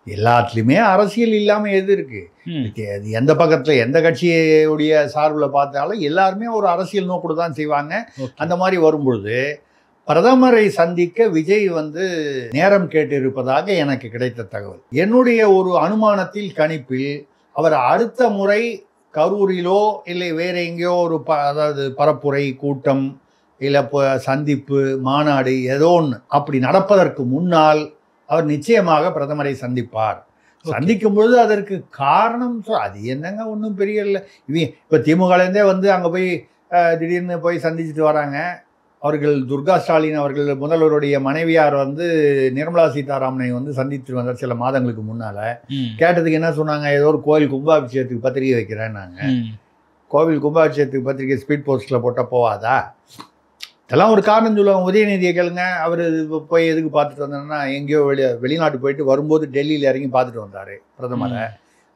எல்லாத்துலேயுமே அரசியல் இல்லாமல் எது இருக்குது? எந்த பக்கத்தில் எந்த கட்சியுடைய சார்பில் பார்த்தாலும் எல்லாருமே ஒரு அரசியல் நோக்கோடு தான் செய்வாங்க. அந்த மாதிரி வரும்பொழுது பிரதமரை சந்திக்க விஜய் வந்து நேரம் கேட்டிருப்பதாக எனக்கு கிடைத்த தகவல். என்னுடைய ஒரு அனுமானத்தில், கணிப்பில், அவர் அடுத்த முறை கரூரிலோ இல்லை வேறு எங்கேயோ ஒரு அதாவது பரப்புரை கூட்டம் இல்லை சந்திப்பு மாநாடு ஏதோ ஒன்று அப்படி நடப்பதற்கு முன்னால் அவர் நிச்சயமாக பிரதமரை சந்திப்பார். சந்திக்கும் பொழுது அதற்கு காரணம் அது என்னங்க ஒன்றும் பெரிய இல்லை. இப்போ திமுகலேருந்தே வந்து அங்கே போய் திடீர்னு போய் சந்திச்சுட்டு வராங்க. அவர்கள் துர்கா ஸ்டாலின் அவர்கள் முதல்வருடைய மனைவியார் வந்து நிர்மலா சீதாராமனை வந்து சந்திச்சுட்டு வந்தார் சில மாதங்களுக்கு முன்னால். கேட்டதுக்கு என்ன சொன்னாங்க, ஏதோ ஒரு கோவில் கும்பாபிஷேகத்துக்கு பத்திரிகை வைக்கிறேன்னாங்க. கோவில் கும்பாபிஷேகத்துக்கு பத்திரிகை ஸ்பீட் போஸ்ட்டில் போட்டால் போவாதா? இதெல்லாம் ஒரு காரணம் சொல்லுவாங்க. உதயநிதியை கேளுங்க, அவர் போய் எதுக்கு பார்த்துட்டு வந்தாருன்னா எங்கேயோ வெளிநாட்டு போயிட்டு வரும்போது டெல்லியில் இறங்கி பார்த்துட்டு வந்தார் பிரதமரை.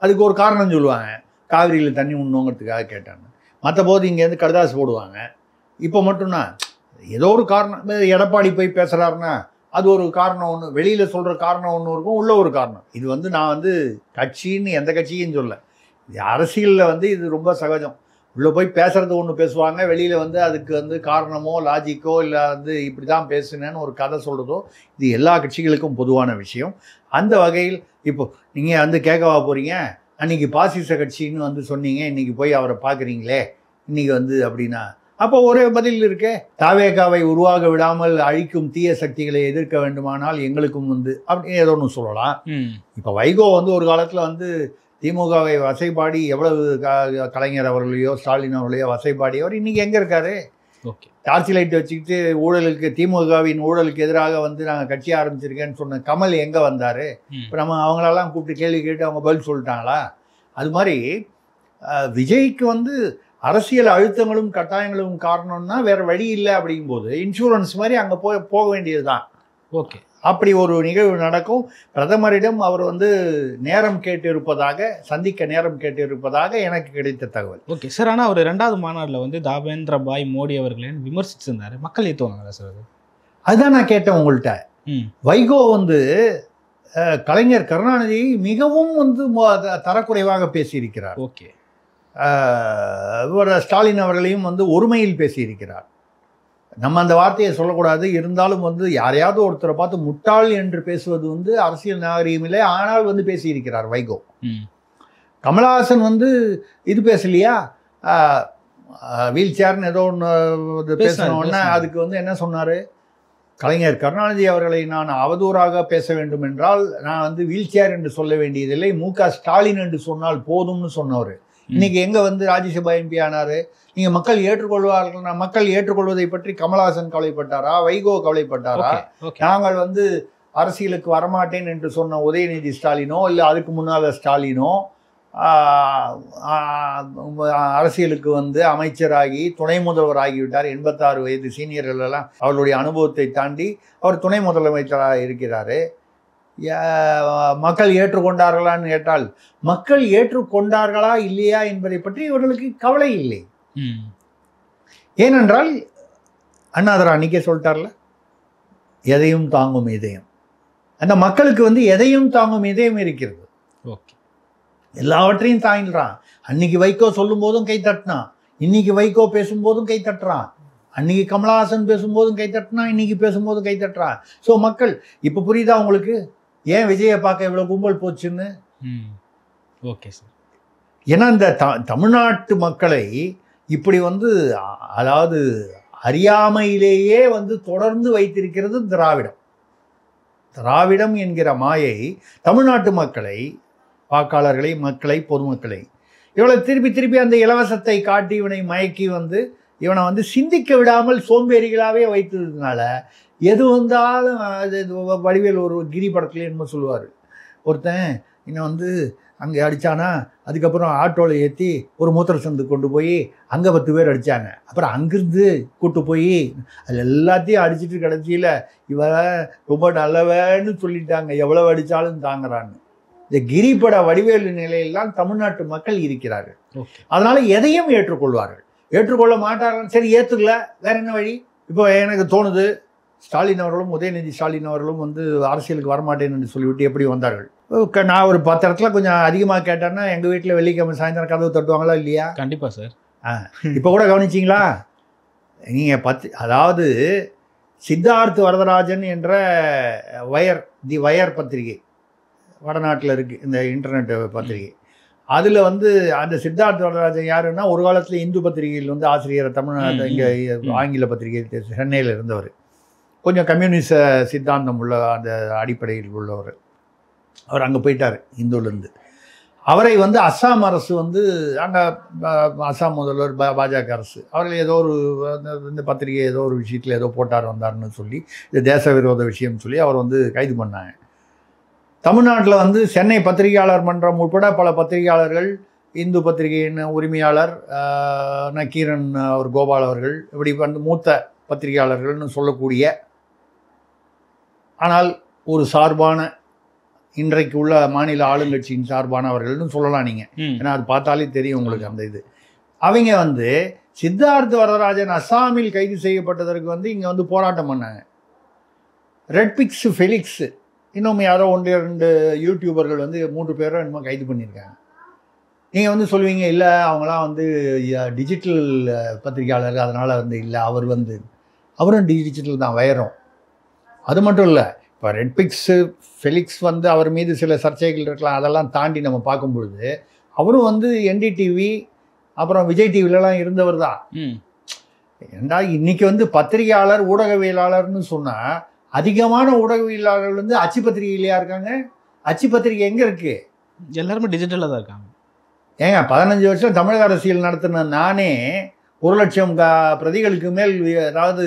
அதுக்கு ஒரு காரணம் சொல்லுவாங்க, காவிரியில் தண்ணி உண்ணுங்கிறதுக்காக கேட்டாங்க. மற்ற போது இங்கேருந்து கடுதாசு போடுவாங்க. இப்போ மட்டும்னா ஏதோ ஒரு காரணம். எடப்பாடி போய் பேசுகிறாருன்னா அது ஒரு காரணம் ஒன்று, வெளியில் சொல்கிற காரணம் ஒன்று இருக்கும், உள்ள ஒரு காரணம். இது வந்து நான் வந்து கட்சின்னு எந்த கட்சியும் சொல்ல, இது அரசியலில் வந்து இது ரொம்ப சகஜம். உள்ளே போய் பேசுறது ஒன்று பேசுவாங்க, வெளியில் வந்து அதுக்கு வந்து காரணமோ லாஜிக்கோ இல்லை வந்து இப்படி தான் பேசுனேன்னு ஒரு கதை சொல்கிறதோ இது எல்லா கட்சிகளுக்கும் பொதுவான விஷயம். அந்த வகையில் இப்போ நீங்கள் வந்து கேட்கவா போகிறீங்க, அன்றைக்கி பாசிச கட்சின்னு வந்து சொன்னீங்க, இன்றைக்கி போய் அவரை பார்க்குறீங்களே இன்றைக்கி வந்து அப்படின்னா, அப்போ ஒரே பதில் இருக்கே, தாவேகாவை உருவாக விடாமல் அழிக்கும் தீய சக்திகளை எதிர்க்க வேண்டுமானால் எங்களுக்கும் வந்து அப்படின்னு ஏதோ ஒன்று சொல்லலாம். இப்போ வைகோ வந்து ஒரு காலத்தில் வந்து திமுகவை வசைபாடி எவ்வளவு கலைஞர் அவர்களையோ ஸ்டாலின் அவர்களையோ வசைபாடியவர் இன்றைக்கி எங்கே இருக்காரு? ஓகே, டார்ச் லைட் வச்சுக்கிட்டு ஊழலுக்கு, திமுகவின் ஊழலுக்கு எதிராக வந்து நாங்கள் கட்சி ஆரம்பிச்சிருக்கேன்னு சொன்ன கமல் எங்கே வந்தார்? இப்போ நம்ம அவங்களெல்லாம் கூப்பிட்டு கேள்வி கேட்டு அவங்க பதில் சொல்லிட்டாங்களா? அது மாதிரி விஜய்க்கு வந்து அரசியல் அழுத்தங்களும் கட்டாயங்களும் காரணம்னா வேறு வழி இல்லை. அப்படிங்கும்போது இன்சூரன்ஸ் மாதிரி அங்கே போக வேண்டியது தான். ஓகே, அப்படி ஒரு நிகழ்வு நடக்கும். பிரதமரிடம் அவர் வந்து நேரம் கேட்டிருப்பதாக, சந்திக்க நேரம் கேட்டிருப்பதாக எனக்கு கிடைத்த தகவல். Okay sir. ஆனால் அவர் 2வது மாநாட்டில் வந்து தாவேந்திர பாய் மோடி அவர்களே விமர்சிச்சிருந்தார். மக்கள் ஏற்றுவாங்களா சார் அது? அதுதான் நான் கேட்டேன் உங்கள்கிட்ட. வைகோ வந்து கலைஞர் கருணாநிதியை மிகவும் வந்து தரக்குறைவாக பேசியிருக்கிறார். ஓகே, ஸ்டாலின் அவர்களையும் வந்து ஒருமையில் பேசியிருக்கிறார். நம்ம அந்த வார்த்தையை சொல்லக்கூடாது, இருந்தாலும் வந்து யாரையாவது ஒருத்தரை பார்த்து முட்டாள் என்று பேசுவது வந்து அரசியல் நாகரீகமில்லை. ஆனால் வந்து பேசியிருக்கிறார் வைகோ. கமலஹாசன் வந்து இது பேசலையா, வீல் சேர்னு ஏதோ ஒன்று பேசினோன்னா அதுக்கு வந்து என்ன சொன்னார், கலைஞர் கருணாநிதி அவர்களை நான் அவதூறாக பேச வேண்டும் என்றால் நான் வந்து வீல் சேர் என்று சொல்ல வேண்டியதில்லை, மு.க. ஸ்டாலின் என்று சொன்னால் போதும்னு சொன்னவர். இன்னைக்கு எங்கே வந்து ராஜ்யசபா எம்பி ஆனார்? நீங்கள் மக்கள் ஏற்றுக்கொள்வார்கள், மக்கள் ஏற்றுக்கொள்வதை பற்றி கமலஹாசன் கவலைப்பட்டாரா, வைகோ கவலைப்பட்டாரா? நாங்கள் வந்து அரசியலுக்கு வரமாட்டேன் என்று சொன்ன உதயநிதி ஸ்டாலினோ இல்லை அதுக்கு முன்னால் ஸ்டாலினோ அரசியலுக்கு வந்து அமைச்சராகி துணை முதல்வர் ஆகிவிட்டார். 86 வயது சீனியர்கள் எல்லாம் அவருடைய அனுபவத்தை தாண்டி அவர் துணை முதலமைச்சராக இருக்கிறாரு. மக்கள் ஏற்றுக்கொண்டார்களான்னு கேட்டால் மக்கள் ஏற்றுக்கொண்டார்களா இல்லையா என்பதை பற்றி இவர்களுக்கு கவலை இல்லை. ஏனென்றால் அண்ணாதுரை அன்னைக்கே சொல்லிட்டார்ல, எதையும் தாங்கும் இதயம். அந்த மக்களுக்கு வந்து எதையும் தாங்கும் இதயம் இருக்கிறது. ஓகே, எல்லாவற்றையும் தாங்கிடுறான். அன்னைக்கு வைகோ சொல்லும் போதும் கை தட்டினான், இன்னைக்கு வைகோ பேசும்போதும் கை தட்டுறான், அன்னைக்கு கமலஹாசன் பேசும்போதும் கை தட்டினான், இன்னைக்கு பேசும்போதும் கை தட்டுறான். ஸோ மக்கள் இப்போ புரியுதா உங்களுக்கு ஏன் விஜயை பார்க்க இவ்வளோ கும்பல் போச்சுன்னு? Okay sir. ஏன்னா இந்த தமிழ்நாட்டு மக்களை இப்படி வந்து அதாவது அறியாமையிலேயே வந்து தொடர்ந்து வைத்திருக்கிறது திராவிடம். திராவிடம் என்கிற மாயை தமிழ்நாட்டு மக்களை, வாக்காளர்களை, மக்களை, பொதுமக்களை இவளை திருப்பி திருப்பி அந்த இலவசத்தை காட்டி இவனை மயக்கி வந்து இவனை வந்து சிந்திக்க விடாமல் சோம்பேறிகளாகவே வைத்ததுனால எது வந்தாலும் அது வடிவேல் ஒரு கிரி படத்துல என்னமோ சொல்லுவார், ஒருத்தன் இன்னும் வந்து அங்கே அடித்தானா, அதுக்கப்புறம் ஆட்டோவில் ஏற்றி ஒரு மூத்திர சந்து கொண்டு போய் அங்கே 10 பேர் அடித்தாங்க, அப்புறம் அங்கேருந்து கூப்பிட்டு போய் அது எல்லாத்தையும் அடிச்சுட்டு கடைசியில் இவன் ரொம்ப நல்லவன்னு சொல்லிட்டாங்க, எவ்வளோ அடித்தாலும் தாங்குறான்னு. இந்த கிரிப்பட வடிவேலு நிலையில்தான் தமிழ்நாட்டு மக்கள் இருக்கிறார்கள். அதனால் எதையும் ஏற்றுக்கொள்வார்கள். ஏற்றுக்கொள்ள மாட்டார்கள், சரி ஏற்றுக்கல, வேற என்ன வழி? இப்போ எனக்கு தோணுது, ஸ்டாலின் அவர்களும் உதயநிதி ஸ்டாலின் அவர்களும் வந்து அரசியலுக்கு வரமாட்டேன் என்று சொல்லிவிட்டு எப்படி வந்தார்கள்? நான் ஒரு 10 இடத்துல கொஞ்சம் அதிகமாக கேட்டேன்னா எங்கள் வீட்டில் வெள்ளிக்கிழமை சாயந்தரம் கதவு தட்டுவாங்களா இல்லையா? கண்டிப்பாக சார். இப்போ கூட கவனிச்சிங்களா நீங்கள்? அதாவது சித்தார்த் வரதராஜன் என்ற தி வயர் பத்திரிகை வடநாட்டில் இருக்குது, இந்த இன்டர்நெட் பத்திரிகை. அதில் வந்து அந்த சித்தார்த் வரதராஜன் யாருன்னா ஒரு காலத்தில் இந்து பத்திரிகையில் வந்து ஆசிரியர், தமிழ்நாடு இங்கே ஆங்கில பத்திரிகை சென்னையில் இருந்தவர், கொஞ்சம் கம்யூனிச சித்தாந்தம் உள்ள அந்த அடிப்படையில் உள்ளவர். அவர் அங்கே போயிட்டார் இந்துலேருந்து. அவரை வந்து அஸ்ஸாம் அரசு வந்து அங்கே அஸ்ஸாம் முதல்வர் பாஜக அரசு அவர்கள் ஏதோ ஒரு இந்த பத்திரிகை ஏதோ ஒரு விஷயத்தில் ஏதோ போட்டார் வந்தார்னு சொல்லி இது தேச விரோத விஷயம்னு சொல்லி அவர் வந்து கைது பண்ணாங்க. தமிழ்நாட்டில் வந்து சென்னை பத்திரிகையாளர் மன்றம் உட்பட பல பத்திரிகையாளர்கள், இந்து பத்திரிகையின் உரிமையாளர் நக்கீரன் அவர் கோபால் அவர்கள், இப்படி வந்து மூத்த பத்திரிகையாளர்கள்னு சொல்லக்கூடிய, ஆனால் ஒரு சார்பான இன்றைக்கு உள்ள மாநில ஆளுங்கட்சியின் சார்பானவர்கள்னு சொல்லலாம் நீங்கள், ஏன்னா அது பார்த்தாலே தெரியும் உங்களுக்கு அந்த இது. அவங்க வந்து சித்தார்த் வரதராஜன் அஸ்ஸாமில் கைது செய்யப்பட்டதற்கு வந்து இங்கே வந்து போராட்டம் பண்ணாங்க. ரெட்பிக்ஸ் ஃபெலிக்ஸ் இன்னும் யாரோ 1-2 யூடியூபர்கள் வந்து 3 பேரோ என்னமோ கைது பண்ணியிருக்காங்க. நீங்கள் வந்து சொல்லுவீங்க இல்லை அவங்களாம் வந்து டிஜிட்டல் பத்திரிகையாளர் அதனால் வந்து இல்லை அவரும் டிஜிட்டல் தான் வைரம். அது மட்டும் இல்லை, இப்போ ரெட்பிக்ஸு ஃபெலிக்ஸ் வந்து அவர் மீது சில சர்ச்சைகள் இருக்கலாம், அதெல்லாம் தாண்டி நம்ம பார்க்கும் பொழுது அவரும் வந்து என்டிடிவி அப்புறம் விஜய் டிவிலலாம் இருந்தவர் தான். ஏண்டா இன்னைக்கு வந்து பத்திரிகையாளர் ஊடகவியலாளர்னு சொன்னால் அதிகமான ஊடகவியலாளர்கள் வந்து அச்சு பத்திரிகையிலையா இருக்காங்க? அச்சு பத்திரிகை எங்கே இருக்குது? எல்லாருமே டிஜிட்டலாக தான் இருக்காங்க. ஏங்க 15 வருஷம் தமிழக அரசியல் நடத்தின நானே 1,00,000 பிரதிகளுக்கு மேல், அதாவது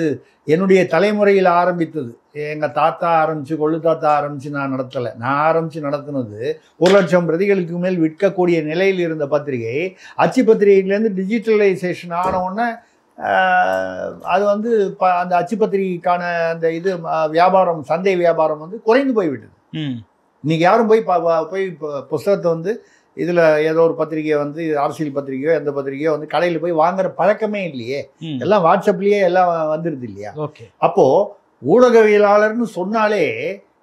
என்னுடைய தலைமுறையில் ஆரம்பித்தது, எங்கள் தாத்தா ஆரம்பித்து கொள்ளு தாத்தா ஆரம்பித்து நான் நடத்தலை, நான் ஆரம்பித்து நடத்தினது 1,00,000 பிரதிகளுக்கு மேல் விற்கக்கூடிய நிலையில் இருந்த பத்திரிகை அச்சு பத்திரிகையிலேருந்து டிஜிட்டலைசேஷன் ஆனவுடனே அது வந்து அந்த அச்சு பத்திரிகைக்கான அந்த இது வியாபாரம், சந்தை வியாபாரம் வந்து குறைந்து போய்விட்டது. இன்றைக்கி யாரும் போய் புஸ்தகத்தை வந்து இதில் ஏதோ ஒரு பத்திரிகையை வந்து அரசியல் பத்திரிகையோ எந்த பத்திரிகையோ வந்து கடையில் போய் வாங்குற பழக்கமே இல்லையே. எல்லாம் வாட்ஸ்அப்லேயே எல்லாம் வந்துடுது இல்லையா? அப்போது ஊடகவியலாளர்னு சொன்னாலே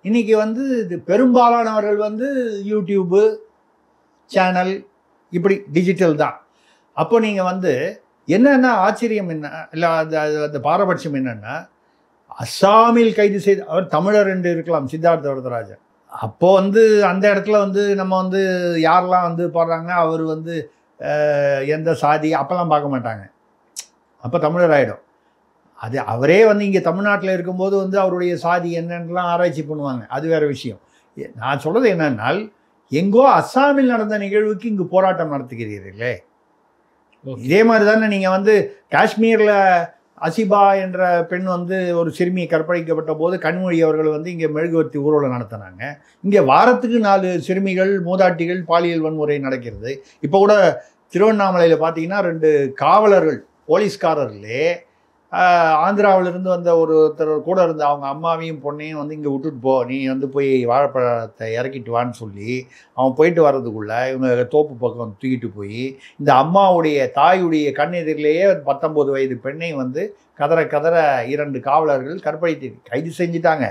இன்னைக்கு வந்து இது பெரும்பாலானவர்கள் வந்து யூடியூப்பு சேனல் இப்படி டிஜிட்டல் தான். அப்போ நீங்கள் வந்து என்னென்னா ஆச்சரியம் என்ன இல்லை, அந்த பாரபட்சம் என்னென்னா, அஸ்ஸாமில் கைது செய்த அவர் தமிழர் என்று இருக்கலாம் சித்தார்த்த வரதராஜன். அப்போது வந்து அந்த இடத்துல வந்து நம்ம வந்து யாரெல்லாம் வந்து போடுறாங்க, அவர் வந்து எந்த சாதி அப்போல்லாம் பார்க்க மாட்டாங்க, அப்போ தமிழர் ஆகிடும். அது அவரே வந்து இங்கே தமிழ்நாட்டில் இருக்கும்போது வந்து அவருடைய சாதி என்னென்னலாம் ஆராய்ச்சி பண்ணுவாங்க, அது வேறு விஷயம். நான் சொல்கிறது என்னென்னால், எங்கோ அஸ்ஸாமில் நடந்த நிகழ்வுக்கு இங்கு போராட்டம் நடத்துகிறீர்களே, இதே மாதிரி தானே நீங்கள் வந்து காஷ்மீரில் அசிபா என்ற பெண் வந்து ஒரு சிறுமி கற்பழிக்கப்பட்ட போது கனிமொழி அவர்கள் வந்து இங்கே மெழுகுவர்த்தி ஊர்வலம் நடத்தினாங்க. இங்கே வாரத்துக்கு 4 சிறுமிகள் மூதாட்டிகள் பாலியல் வன்முறை நடக்கிறது. இப்போ கூட திருவண்ணாமலையில் பார்த்தீங்கன்னா 2 காவலர்கள் போலீஸ்காரர்களே ஆந்திராவிலிருந்து வந்த ஒருத்தர் கூட இருந்த அவங்க அம்மாவையும் பொண்ணையும் வந்து இங்கே விட்டுட்டு போ, நீ வந்து போய் வாழைப்பழத்தை இறக்கிட்டு வான்னு சொல்லி அவன் போயிட்டு வர்றதுக்குள்ளே இவங்க தோப்பு பக்கம் தூக்கிட்டு போய் இந்த அம்மாவுடைய தாயுடைய கண்ணெதிரிலேயே 19 வயது பெண்ணை வந்து கதற 2 காவலர்கள் கற்பழித்து கைது செஞ்சுட்டாங்க.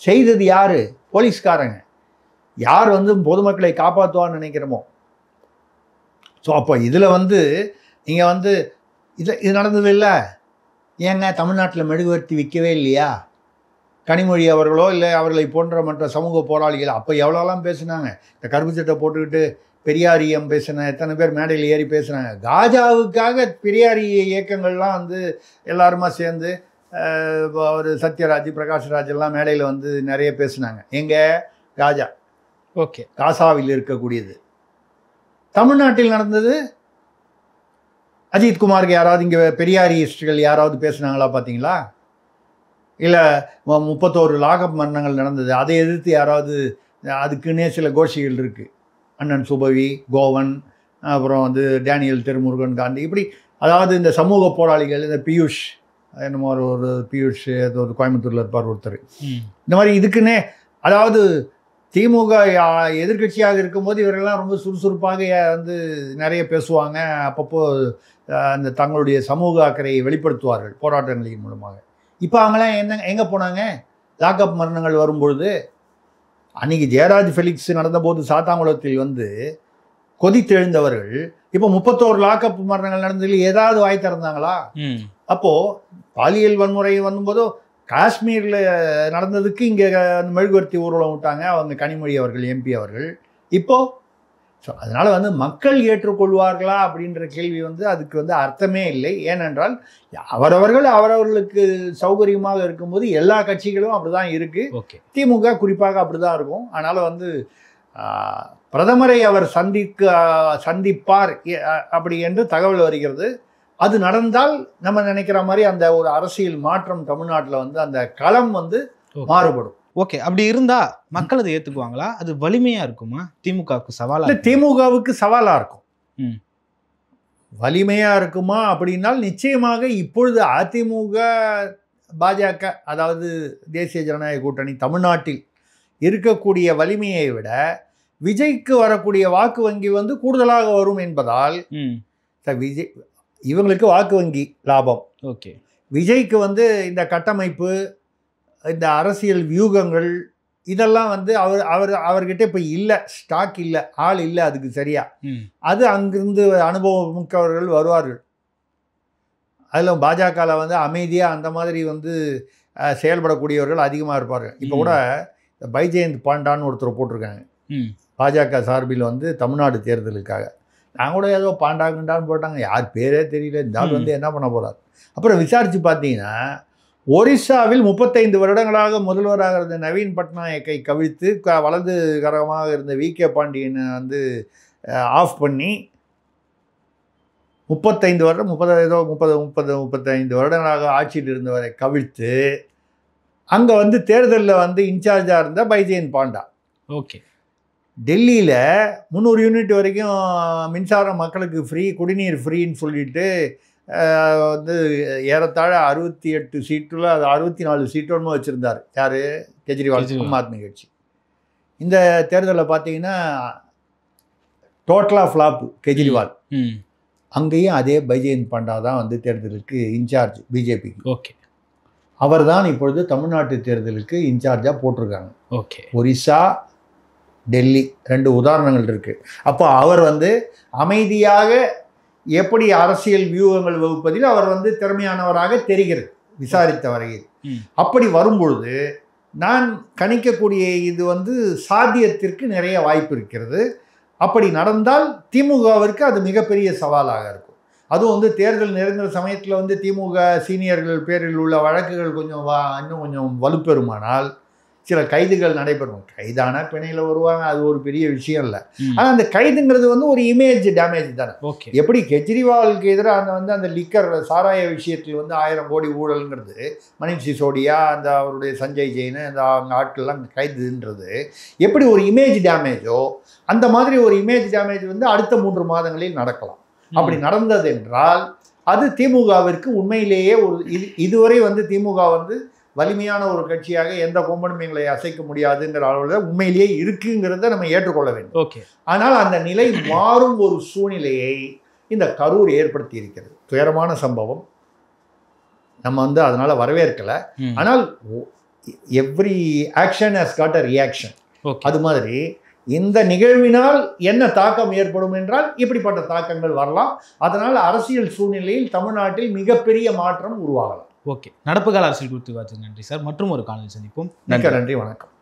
செய்தது யார்? போலீஸ்காரங்க. யார் வந்து பொதுமக்களை காப்பாற்றுவான்னு நினைக்கிறோமோ. ஸோ அப்போ இதில் வந்து நீங்கள் வந்து இது நடந்தது இல்லை. ஏங்க தமிழ்நாட்டில் மெழுகுவர்த்தி விற்கவே இல்லையா? கனிமொழி அவர்களோ இல்லை அவர்களை போன்ற மற்ற சமூக போராளிகள் அப்போ எவ்வளோலாம் பேசுனாங்க. இந்த கருப்பு சட்டை போட்டுக்கிட்டு பெரியாரியம் பேசின எத்தனை பேர் மேடையில் ஏறி பேசுனாங்க. காஜாவுக்காக பெரியாரி இயக்கங்கள்லாம் வந்து எல்லாருமா சேர்ந்து ஒரு சத்யராஜ் பிரகாஷ்ராஜ் எல்லாம் மேடையில் வந்து நிறைய பேசுனாங்க. எங்கே காஜா? ஓகே, காசாவில் இருக்கக்கூடியது. தமிழ்நாட்டில் நடந்தது அஜித்குமாருக்கு யாராவது இங்கே பெரியாரிஸ்டுகள் யாராவது பேசுனாங்களா பார்த்தீங்களா? இல்லை 31 லாகப் மரணங்கள் நடந்தது, அதை எதிர்த்து யாராவது, அதுக்குன்னே சில கோஷ்டிகள் இருக்குது, அண்ணன் சுபவி, கோவன், அப்புறம் வந்து டேனியல் திருமுருகன் காந்தி, இப்படி அதாவது இந்த சமூக போராளிகள், இந்த பியூஷ் என்னமோ ஒரு பியூஷ் ஒரு கோயம்புத்தூரில் இருப்பார் ஒருத்தர், இந்த மாதிரி இதுக்குன்னே, அதாவது திமுக எதிர்கட்சியாக இருக்கும்போது இவரெல்லாம் ரொம்ப சுறுசுறுப்பாக வந்து நிறைய பேசுவாங்க. அப்பப்போ அந்த தங்களுடைய சமூக அக்கறையை வெளிப்படுத்துவார்கள் போராட்டங்களின் மூலமாக. இப்போ அவங்களாம் எங்கே போனாங்க? லாக்அப் மரணங்கள் வரும்பொழுது அன்றைக்கி ஜெயராஜ் ஃபெலிக்ஸ் நடந்தபோது சாத்தாங்குளத்தில் வந்து கொதித்தெழுந்தவர்கள் இப்போ 31 லாக்அப் மரணங்கள் நடந்ததில் ஏதாவது வாய் திறந்தாங்களா? அப்போது பாலியல் வன்முறை வரும்போதோ காஷ்மீரில் நடந்ததுக்கு இங்கே மெழுகுவர்த்தி ஊர்வலம் விட்டாங்க அவங்க கனிமொழி அவர்கள், எம்பி அவர்கள். இப்போது ஸோ அதனால் வந்து மக்கள் ஏற்றுக்கொள்வார்களா அப்படின்ற கேள்வி வந்து அதுக்கு வந்து அர்த்தமே இல்லை. ஏனென்றால் அவரவர்களுக்கு சௌகரியமாக இருக்கும்போது எல்லா கட்சிகளும் அப்படி தான் இருக்குது. திமுக குறிப்பாக அப்படி தான் இருக்கும். அதனால் வந்து பிரதமரை அவர் சந்திப்பார் அப்படி என்று தகவல் வருகிறது. அது நடந்தால் நம்ம நினைக்கிற மாதிரி அந்த ஒரு அரசியல் மாற்றம் தமிழ்நாட்டில் வந்து அந்த களம் வந்து மாறுபடும். ஓகே, அப்படி இருந்தா மக்கள் அதை ஏற்றுக்குவாங்களா? அது வலிமையா இருக்குமா? திமுகவுக்கு சவாலாக? திமுகவுக்கு சவாலாக இருக்கும். வலிமையாக இருக்குமா அப்படின்னால் நிச்சயமாக இப்பொழுது அதிமுக பாஜக, அதாவது தேசிய ஜனநாயக கூட்டணி தமிழ்நாட்டில் இருக்கக்கூடிய வலிமையை விட விஜய்க்கு வரக்கூடிய வாக்கு வங்கி வந்து கூடுதலாக வரும் என்பதால் விஜய் இவங்களுக்கு வாக்கு வங்கி லாபம். ஓகே, விஜய்க்கு வந்து இந்த கட்டமைப்பு, இந்த அரசியல் வியூகங்கள் இதெல்லாம் வந்து அவர்கிட்ட இப்போ இல்லை, ஸ்டாக் இல்லை, ஆள் இல்லை அதுக்கு சரியா. அது அங்கிருந்து அனுபவம் மிக்கவர்கள் வருவார்கள். அதில் பாஜகவில் வந்து அமைதியாக அந்த மாதிரி வந்து செயல்படக்கூடியவர்கள் அதிகமாக இருப்பார்கள். இப்போ கூட பைஜெயந்த் பாண்டான்னு ஒருத்தர் போட்டிருக்காங்க பாஜக சார்பில் வந்து தமிழ்நாடு தேர்தலுக்காக. நான் கூட ஏதோ பாண்டாங்கண்டான்னு போட்டாங்க, யார் பேரே தெரியல. இந்த ஆள் வந்து என்ன பண்ண போகிறார். அப்புறம் விசாரித்து பார்த்தீங்கன்னா ஒரிசாவில் 35 வருடங்களாக முதல்வராக இருந்த நவீன் பட்நாயக்கை கவிழ்த்து வலது கரமாக இருந்த விகே பாண்டியனை வந்து ஆஃப் பண்ணி 35 வருடம் 35 வருடங்களாக ஆட்சியில் இருந்தவரை கவிழ்த்து அங்கே வந்து தேர்தலில் வந்து இன்சார்ஜாக இருந்த பைஜெயந்த் பாண்டா. ஓகே. டெல்லியில் 300 யூனிட் வரைக்கும் மின்சாரம் மக்களுக்கு ஃப்ரீ, குடிநீர் ஃப்ரீன்னு சொல்லிட்டு வந்து ஏறத்தாழ 68 சீட்டில் அது 64 சீட்டோன்னு வச்சுருந்தார். யார்? கெஜ்ரிவால், ஆம் ஆத்மி கட்சி. இந்த தேர்தலில் பார்த்தீங்கன்னா டோட்டலாக ஃப்ளாப் கெஜ்ரிவால். அங்கேயும் அதே பைஜெயந்த் பாண்டா தான் வந்து தேர்தலுக்கு இன்சார்ஜ் பிஜேபிக்கு. ஓகே. அவர் தான் இப்பொழுது தமிழ்நாட்டு தேர்தலுக்கு இன்சார்ஜாக போட்டிருக்காங்க. ஓகே. ஒரிசா, டெல்லி 2 உதாரணங்கள் இருக்குது. அப்போ அவர் வந்து அமைதியாக எப்படி அரசியல் வியூகங்கள் வகுப்பதில் அவர் வந்து திறமையானவராக தெரிகிறது விசாரித்த வரையில். அப்படி வரும்பொழுது நான் கணிக்கக்கூடிய இது வந்து சாத்தியத்திற்கு நிறைய வாய்ப்பு இருக்கிறது. அப்படி நடந்தால் திமுகவிற்கு அது மிகப்பெரிய சவாலாக இருக்கும். அதுவும் வந்து தேர்தல் நெருங்குற சமயத்தில் வந்து திமுக சீனியர்கள் பேரில் உள்ள வழக்குகள் கொஞ்சம் இன்னும் கொஞ்சம் வலுப்பெறுமானால் சில கைதுகள் நடைபெறும். கைதான பிணையில் வருவாங்க, அது ஒரு பெரிய விஷயம் இல்லை. ஆனால் அந்த கைதுங்கிறது வந்து ஒரு இமேஜ் டேமேஜ் தானே. ஓகே. எப்படி கெஜ்ரிவாலுக்கு எதிராக அந்த லிக்கர் சாராய விஷயத்தில் வந்து 1000 கோடி ஊழல்ங்கிறது, மணிஷ் சிசோடியா, அந்த அவருடைய சஞ்சய் ஜெயின், அந்த அவங்க ஆட்கள்லாம் கைதுன்றது எப்படி ஒரு இமேஜ் டேமேஜோ அந்த மாதிரி ஒரு இமேஜ் டேமேஜ் வந்து அடுத்த 3 மாதங்களில் நடக்கலாம். அப்படி நடந்தது என்றால் அது திமுகவிற்கு உண்மையிலேயே இதுவரை வந்து திமுக வந்து வலிமையான ஒரு கட்சியாக எந்த கொம்பனும் எங்களை அசைக்க முடியாதுங்கிற அளவில் உண்மையிலேயே இருக்குங்கிறத நம்ம ஏற்றுக்கொள்ள வேண்டும். ஓகே. ஆனால் அந்த நிலை மாறும் ஒரு சூழ்நிலையை இந்த கரூர் ஏற்படுத்தி இருக்கிறது. துயரமான சம்பவம், நம்ம வந்து அதனால வரவேற்கலை. ஆனால் every action has got a reaction. அது மாதிரி இந்த நிகழ்வினால் என்ன தாக்கம் ஏற்படும் என்றால் இப்படிப்பட்ட தாக்கங்கள் வரலாம். அதனால் அரசியல் சூழ்நிலையில் தமிழ்நாட்டில் மிகப்பெரிய மாற்றம் உருவாகலாம். ஓகே. நடப்பு கால அரசியல் குறித்து பார்த்து நன்றி சார். மற்றும் ஒரு காணொலி சந்திப்போம். நன்றி, வணக்கம்.